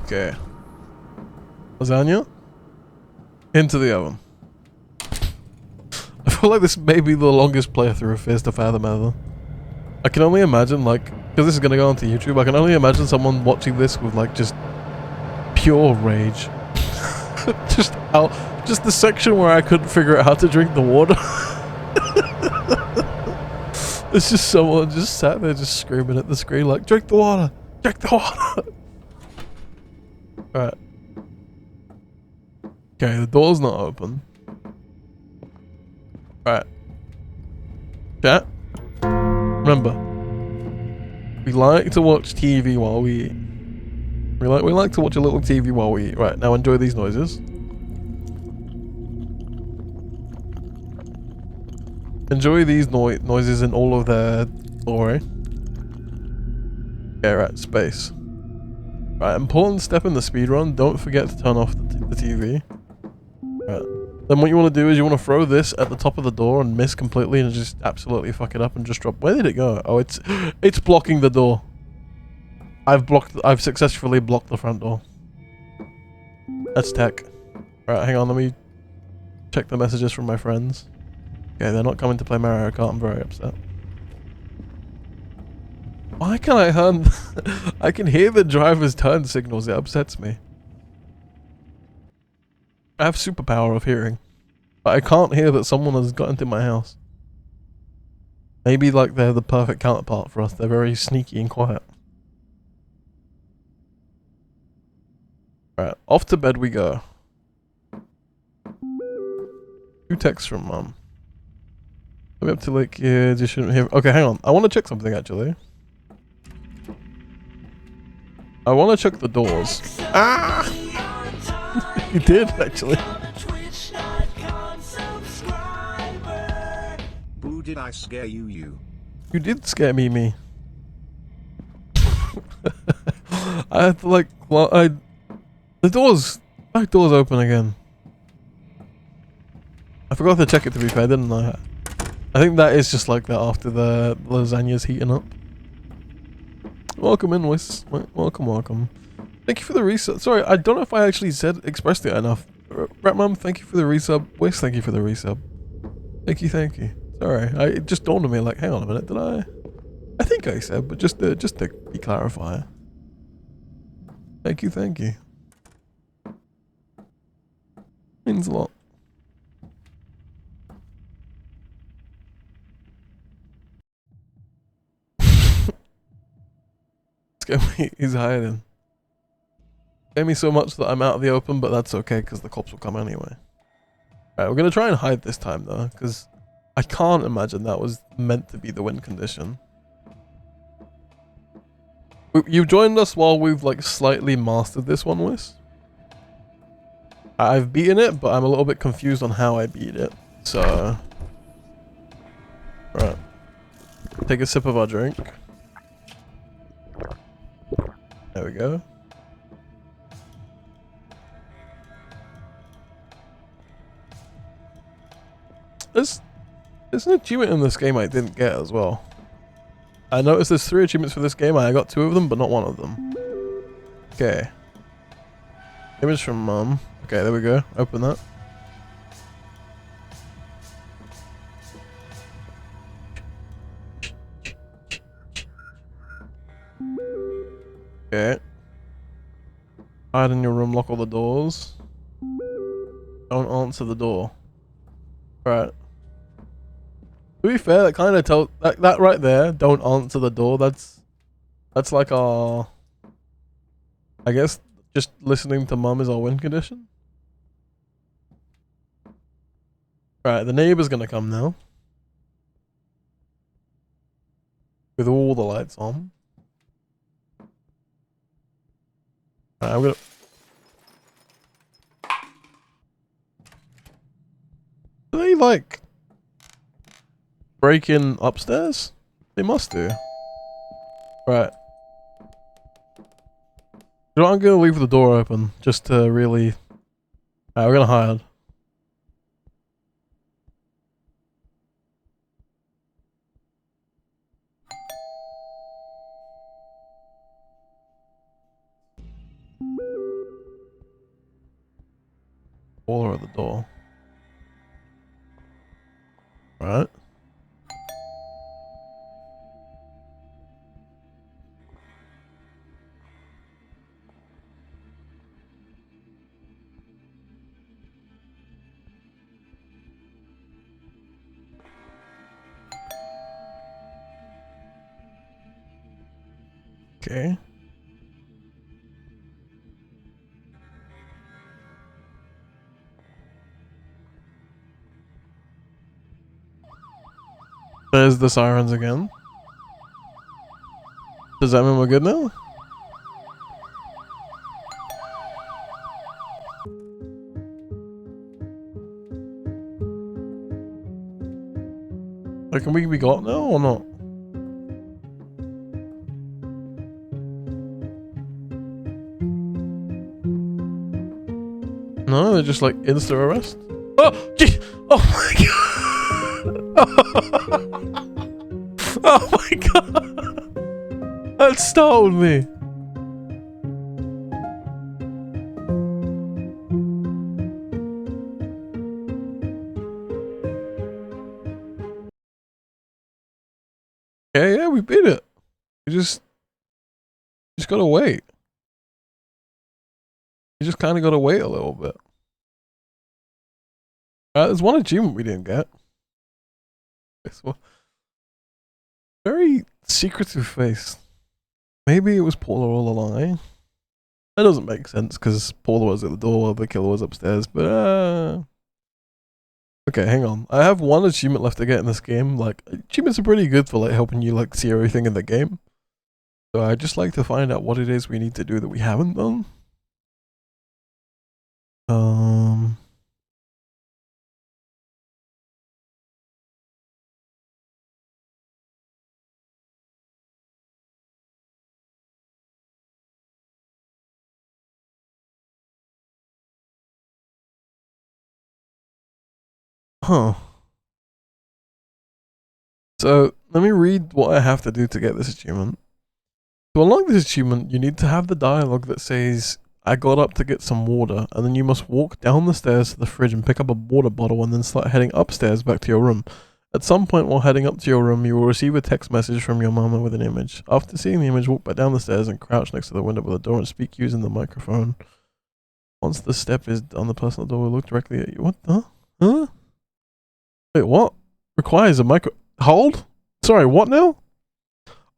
Okay. Lasagna. Into the oven. I feel like this may be the longest playthrough of Fears to Fathom ever. I can only imagine, like, because this is going to go onto YouTube, I can only imagine someone watching this with, like, just pure rage. Just the section where I couldn't figure out how to drink the water. It's just someone just sat there just screaming at the screen like, drink the water! Drink the water! Alright. Okay, the door's not open. Alright. Chat. Remember, we like to watch TV while we eat. We like to watch a little TV while we eat. Right, now enjoy these noises. Enjoy these noises in all of their glory. Okay, right, space. Right, important step in the speedrun, don't forget to turn off the TV. Right. Then what you want to do is you want to throw this at the top of the door and miss completely and just absolutely fuck it up and just drop. Where did it go? Oh, it's blocking the door. I've successfully blocked the front door. That's tech. Right, hang on, let me check the messages from my friends. Okay, they're not coming to play Mario Kart, I'm very upset. Why can I hear I can hear the driver's turn signals, it upsets me. I have superpower of hearing. But I can't hear that someone has got into my house. Maybe like they're the perfect counterpart for us. They're very sneaky and quiet. Right, off to bed we go. 2 texts from mum. Are we up to like, yeah, you shouldn't hear. Okay, hang on. I want to check something actually. I want to check the doors. Ah! You did actually. Boo, did I scare you? You did scare me. I had to like, well, the back door's open again. I forgot to check it to be fair, didn't I? I think that is just like that after the lasagna's heating up. Welcome in, Wiss. Welcome. Thank you for the resub. Sorry, I don't know if I actually expressed it enough. Rat Mum, thank you for the resub. Wiss, thank you for the resub. Thank you. Sorry, it just dawned on me like, hang on a minute, did I? I think I said, but just to be clarifier. Thank you. Means a lot. He's hiding. Scared me so much that I'm out of the open, but that's okay because the cops will come anyway. Alright, we're gonna try and hide this time though, because I can't imagine that was meant to be the win condition. You joined us while we've like slightly mastered this one, Wiss. I've beaten it, but I'm a little bit confused on how I beat it. So, right, take a sip of our drink. There we go. There's an achievement in this game I didn't get as well. I noticed there's 3 achievements for this game and I got 2 of them, but not 1 of them. Okay. Image from mum. Okay, there we go. Open that. Okay. Hide in your room, lock all the doors. Don't answer the door. Right. To be fair, that kind of tells that right there. Don't answer the door. That's like our. I guess just listening to mum is our win condition. Right, the neighbor's gonna come now. With all the lights on. Right, I'm gonna. Do they like break in upstairs? They must do. Right. You know, I'm gonna leave the door open just to really. Alright, we're gonna hide. Or at the door. Right. Okay. There's the sirens again. Does that mean we're good now? Like, can we be got now or not? No, they're just like insta arrest. Oh, gee! Oh my god! Oh my god! That startled me. Yeah, we beat it. We just gotta wait. You just kind of gotta wait a little bit. There's one achievement we didn't get. Very secretive face. Maybe it was Paula all along. That doesn't make sense because Paula was at the door while the killer was upstairs. But okay, hang on. I have one achievement left to get in this game. Like, achievements are pretty good for like helping you like see everything in the game. So I'd just like to find out what it is we need to do that we haven't done. Huh. So let me read what I have to do to get this achievement. To unlock this achievement, you need to have the dialogue that says, I got up to get some water, and then you must walk down the stairs to the fridge and pick up a water bottle and then start heading upstairs back to your room. At some point while heading up to your room, you will receive a text message from your mama with an image. After seeing the image, walk back down the stairs and crouch next to the window by the door and speak using the microphone. Once the step is done, the person at the door will look directly at you. What the? Huh? Wait, what? Requires a micro... Hold? Sorry, what now?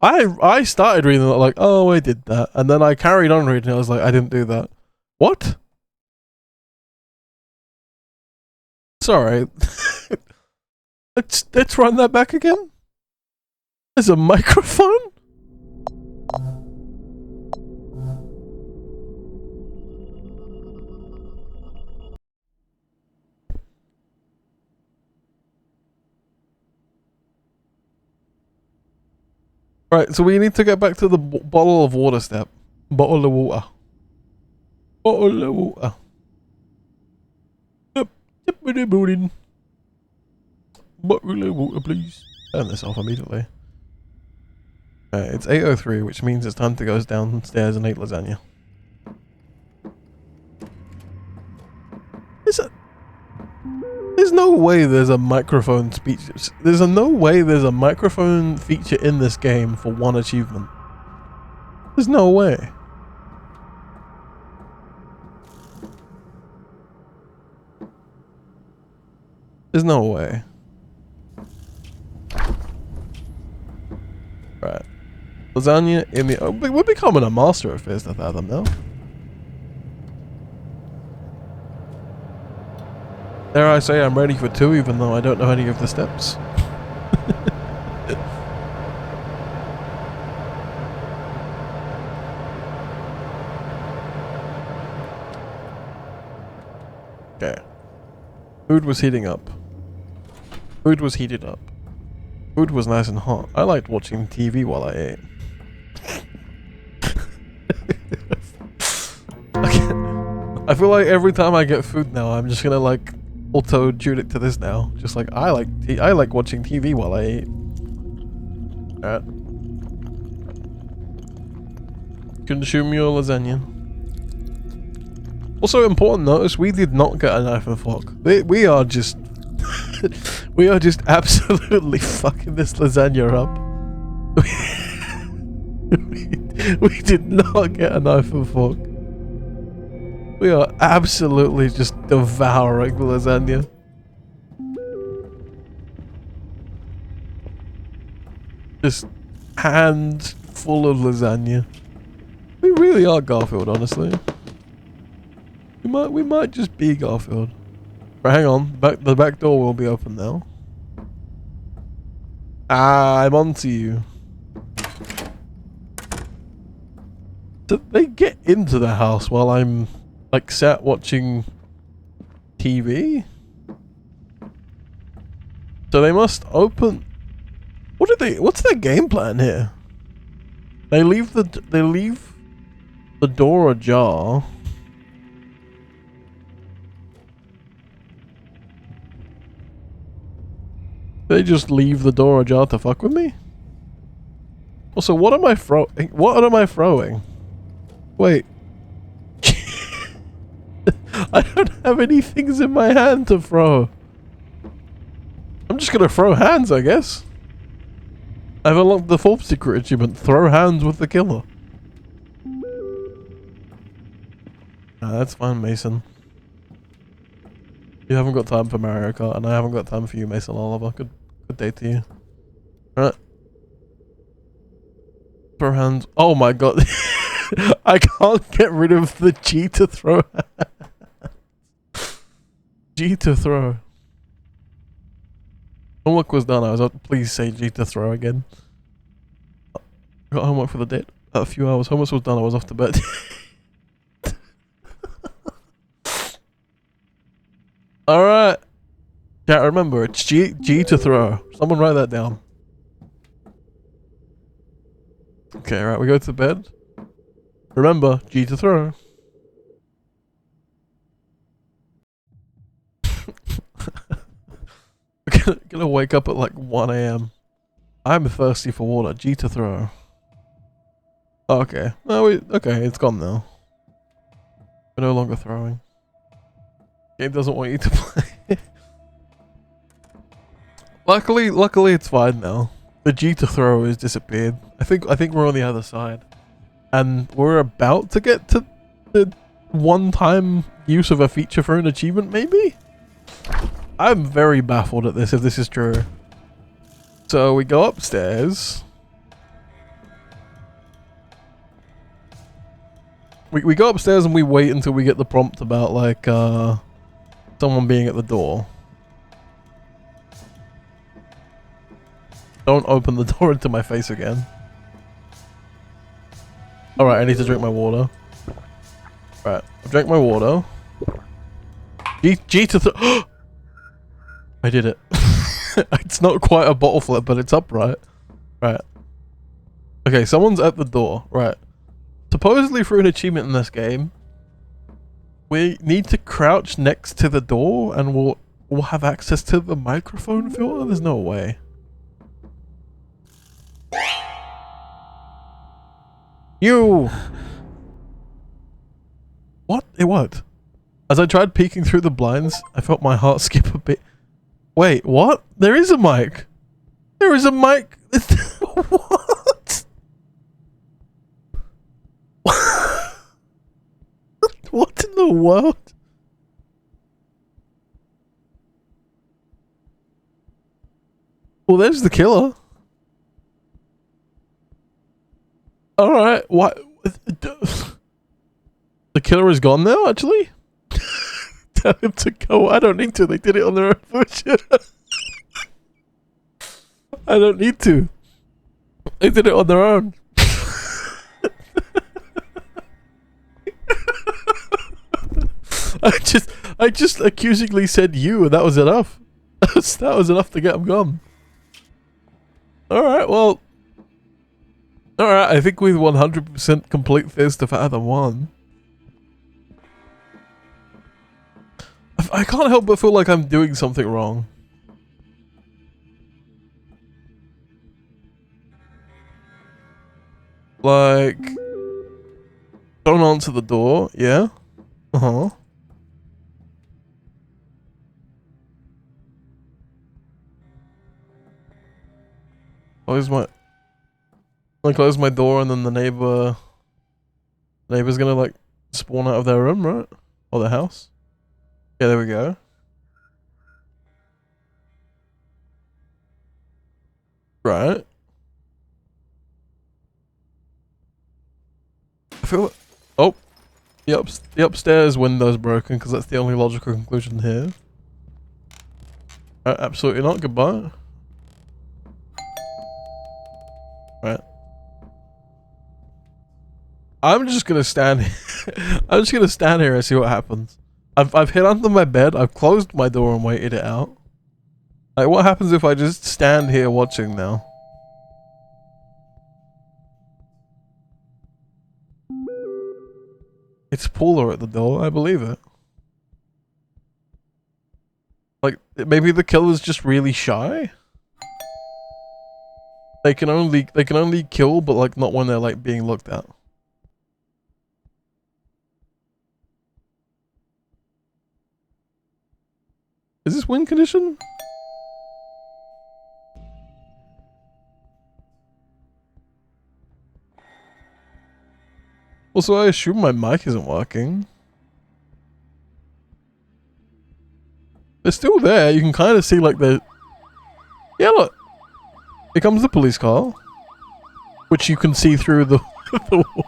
I started reading it like, oh, I did that. And then I carried on reading it. I was like, I didn't do that. What? Sorry. Let's run that back again. There's a microphone? Right, so we need to get back to the bottle of water step. Bottle of water. Bottle of water. Yep. Bottle of water, please. Turn this off immediately. It's 8:03, which means it's time to go downstairs and eat lasagna. There's no way there's a microphone speech. There's no way there's a microphone feature in this game for one achievement. There's no way. There's no way. Right. Lasagna in the... Oh, we're becoming a master of Fears to Fathom now. Dare I say I'm ready for 2 even though I don't know any of the steps. Okay. Food was heating up. Food was heated up. Food was nice and hot. I liked watching TV while I ate. I feel like every time I get food now, I'm just gonna like auto-tune it to this now. Just like I like watching TV while I eat. Alright. Consume your lasagna. Also, important notice: we did not get a knife and fork. We are just, we are just absolutely fucking this lasagna up. We did not get a knife and fork. We are absolutely just devouring the lasagna. Just hands full of lasagna. We really are Garfield, honestly. We might just be Garfield. But hang on, the back door will be open now. Ah, I'm onto you. Did they get into the house while I'm like sat watching TV? So they must open. What's their game plan here? They leave the door ajar. They just leave the door ajar to fuck with me? Also, what am I throwing? Wait. I don't have any things in my hand to throw. I'm just gonna throw hands, I guess. I've unlocked the 4th secret achievement. Throw hands with the killer. That's fine, Mason. You haven't got time for Mario Kart, and I haven't got time for you, Mason Oliver. Good day to you. Alright. Throw hands. Oh my god. I can't get rid of the G to throw. G to throw. Homework was done. I was up. Please say G to throw again. Got homework for the day. A few hours. Homework was done. I was off to bed. Alright. Yeah, remember, it's G to throw. Someone write that down. Okay, right, we go to bed. Remember, G to throw. I'm gonna wake up at like 1 AM. I'm thirsty for water. G to throw. Okay. Okay, it's gone now. We're no longer throwing. Game doesn't want you to play. Luckily it's fine now. The G to throw has disappeared. I think we're on the other side. And we're about to get to the one-time use of a feature for an achievement, maybe? I'm very baffled at this, if this is true. So we go upstairs. We go upstairs and we wait until we get the prompt about like someone being at the door. Don't open the door into my face again. Alright, I need to drink my water. Right, I drank my water. G to I did it. It's not quite a bottle flip, but it's upright. Right. Okay, someone's at the door. Right. Supposedly for an achievement in this game, we need to crouch next to the door and we'll have access to the microphone filter? There's no way. You! What? It worked. As I tried peeking through the blinds, I felt my heart skip a bit. Wait, what? There is a mic! There is a mic! What? What in the world? Well, there's the killer. Alright, what? The killer is gone now, actually? Tell him to go. I don't need to. They did it on their own bullshit. I don't need to. They did it on their own. I just accusingly said you, and that was enough. That was enough to get him gone. Alright, well. Alright, I think we've 100% complete this to Fathom 1. I can't help but feel like I'm doing something wrong. Like... Don't answer the door, yeah? Uh-huh. I close my door and then the neighbor's gonna like spawn out of their room, right? Or their house. Yeah, there we go. Right. I feel like, oh, the upstairs window's broken because that's the only logical conclusion here. Absolutely not. Goodbye. Right. I'm just gonna stand here. I'm just gonna stand here and see what happens. I've hid under my bed, I've closed my door and waited it out. Like, what happens if I just stand here watching now? It's Paula at the door, I believe it. Like, maybe the killer's just really shy? They can only kill, but like not when they're like being looked at. Is this win condition? Also, I assume my mic isn't working. They're still there. You can kind of see like the... Yeah, look. Here comes the police car. Which you can see through the, the wall.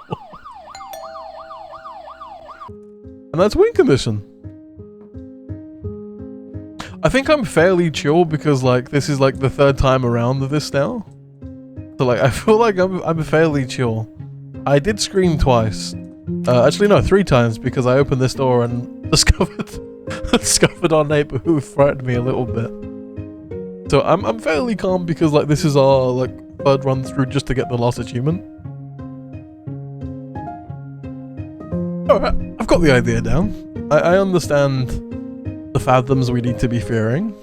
And that's win condition. I think I'm fairly chill because like this is like the third time around of this now. So like I feel like I'm fairly chill. I did scream twice. Actually no, 3 times because I opened this door and discovered our neighbor who threatened me a little bit. So I'm fairly calm because like this is our like third run through just to get the last achievement. Alright, I've got the idea down. I understand the fathoms we need to be fearing.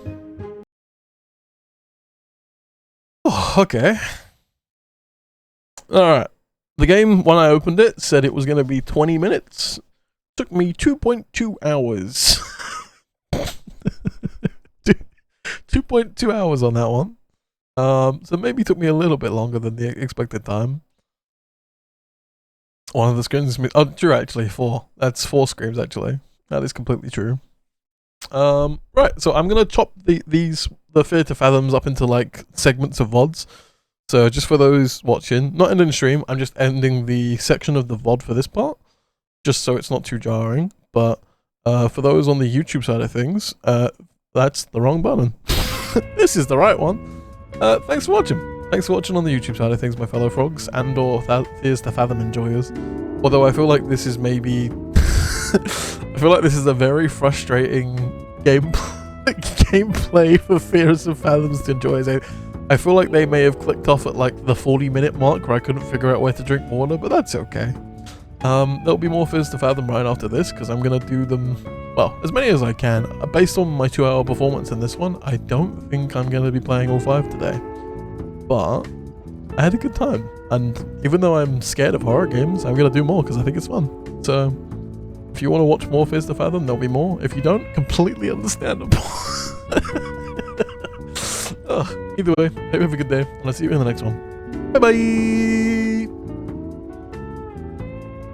Oh, okay. Alright. The game, when I opened it, said it was going to be 20 minutes. Took me 2.2 hours. 2.2 hours on that one. So maybe took me a little bit longer than the expected time. One of the screams... Oh, true, actually. 4. That's 4 screams, actually. That is completely true. Right, so I'm going to chop the Fear to Fathoms up into, like, segments of VODs. So just for those watching, not ending the stream, I'm just ending the section of the VOD for this part. Just so it's not too jarring. But for those on the YouTube side of things, that's the wrong button. This is the right one. Thanks for watching. Thanks for watching on the YouTube side of things, my fellow frogs, and or Fears to Fathom enjoyers. Although I feel like this is maybe... I feel like this is a very frustrating gameplay for Fears of Fathoms to enjoy. I feel like they may have clicked off at like the 40-minute mark where I couldn't figure out where to drink water, but that's okay. There'll be more Fears to Fathom right after this because I'm going to do them, well, as many as I can. Based on my 2-hour performance in this one, I don't think I'm going to be playing all 5 today. But I had a good time. And even though I'm scared of horror games, I'm going to do more because I think it's fun. So if you want to watch more Fears to Fathom, there'll be more. If you don't, completely understandable. Either way, hope you have a good day, and I'll see you in the next one. Bye bye!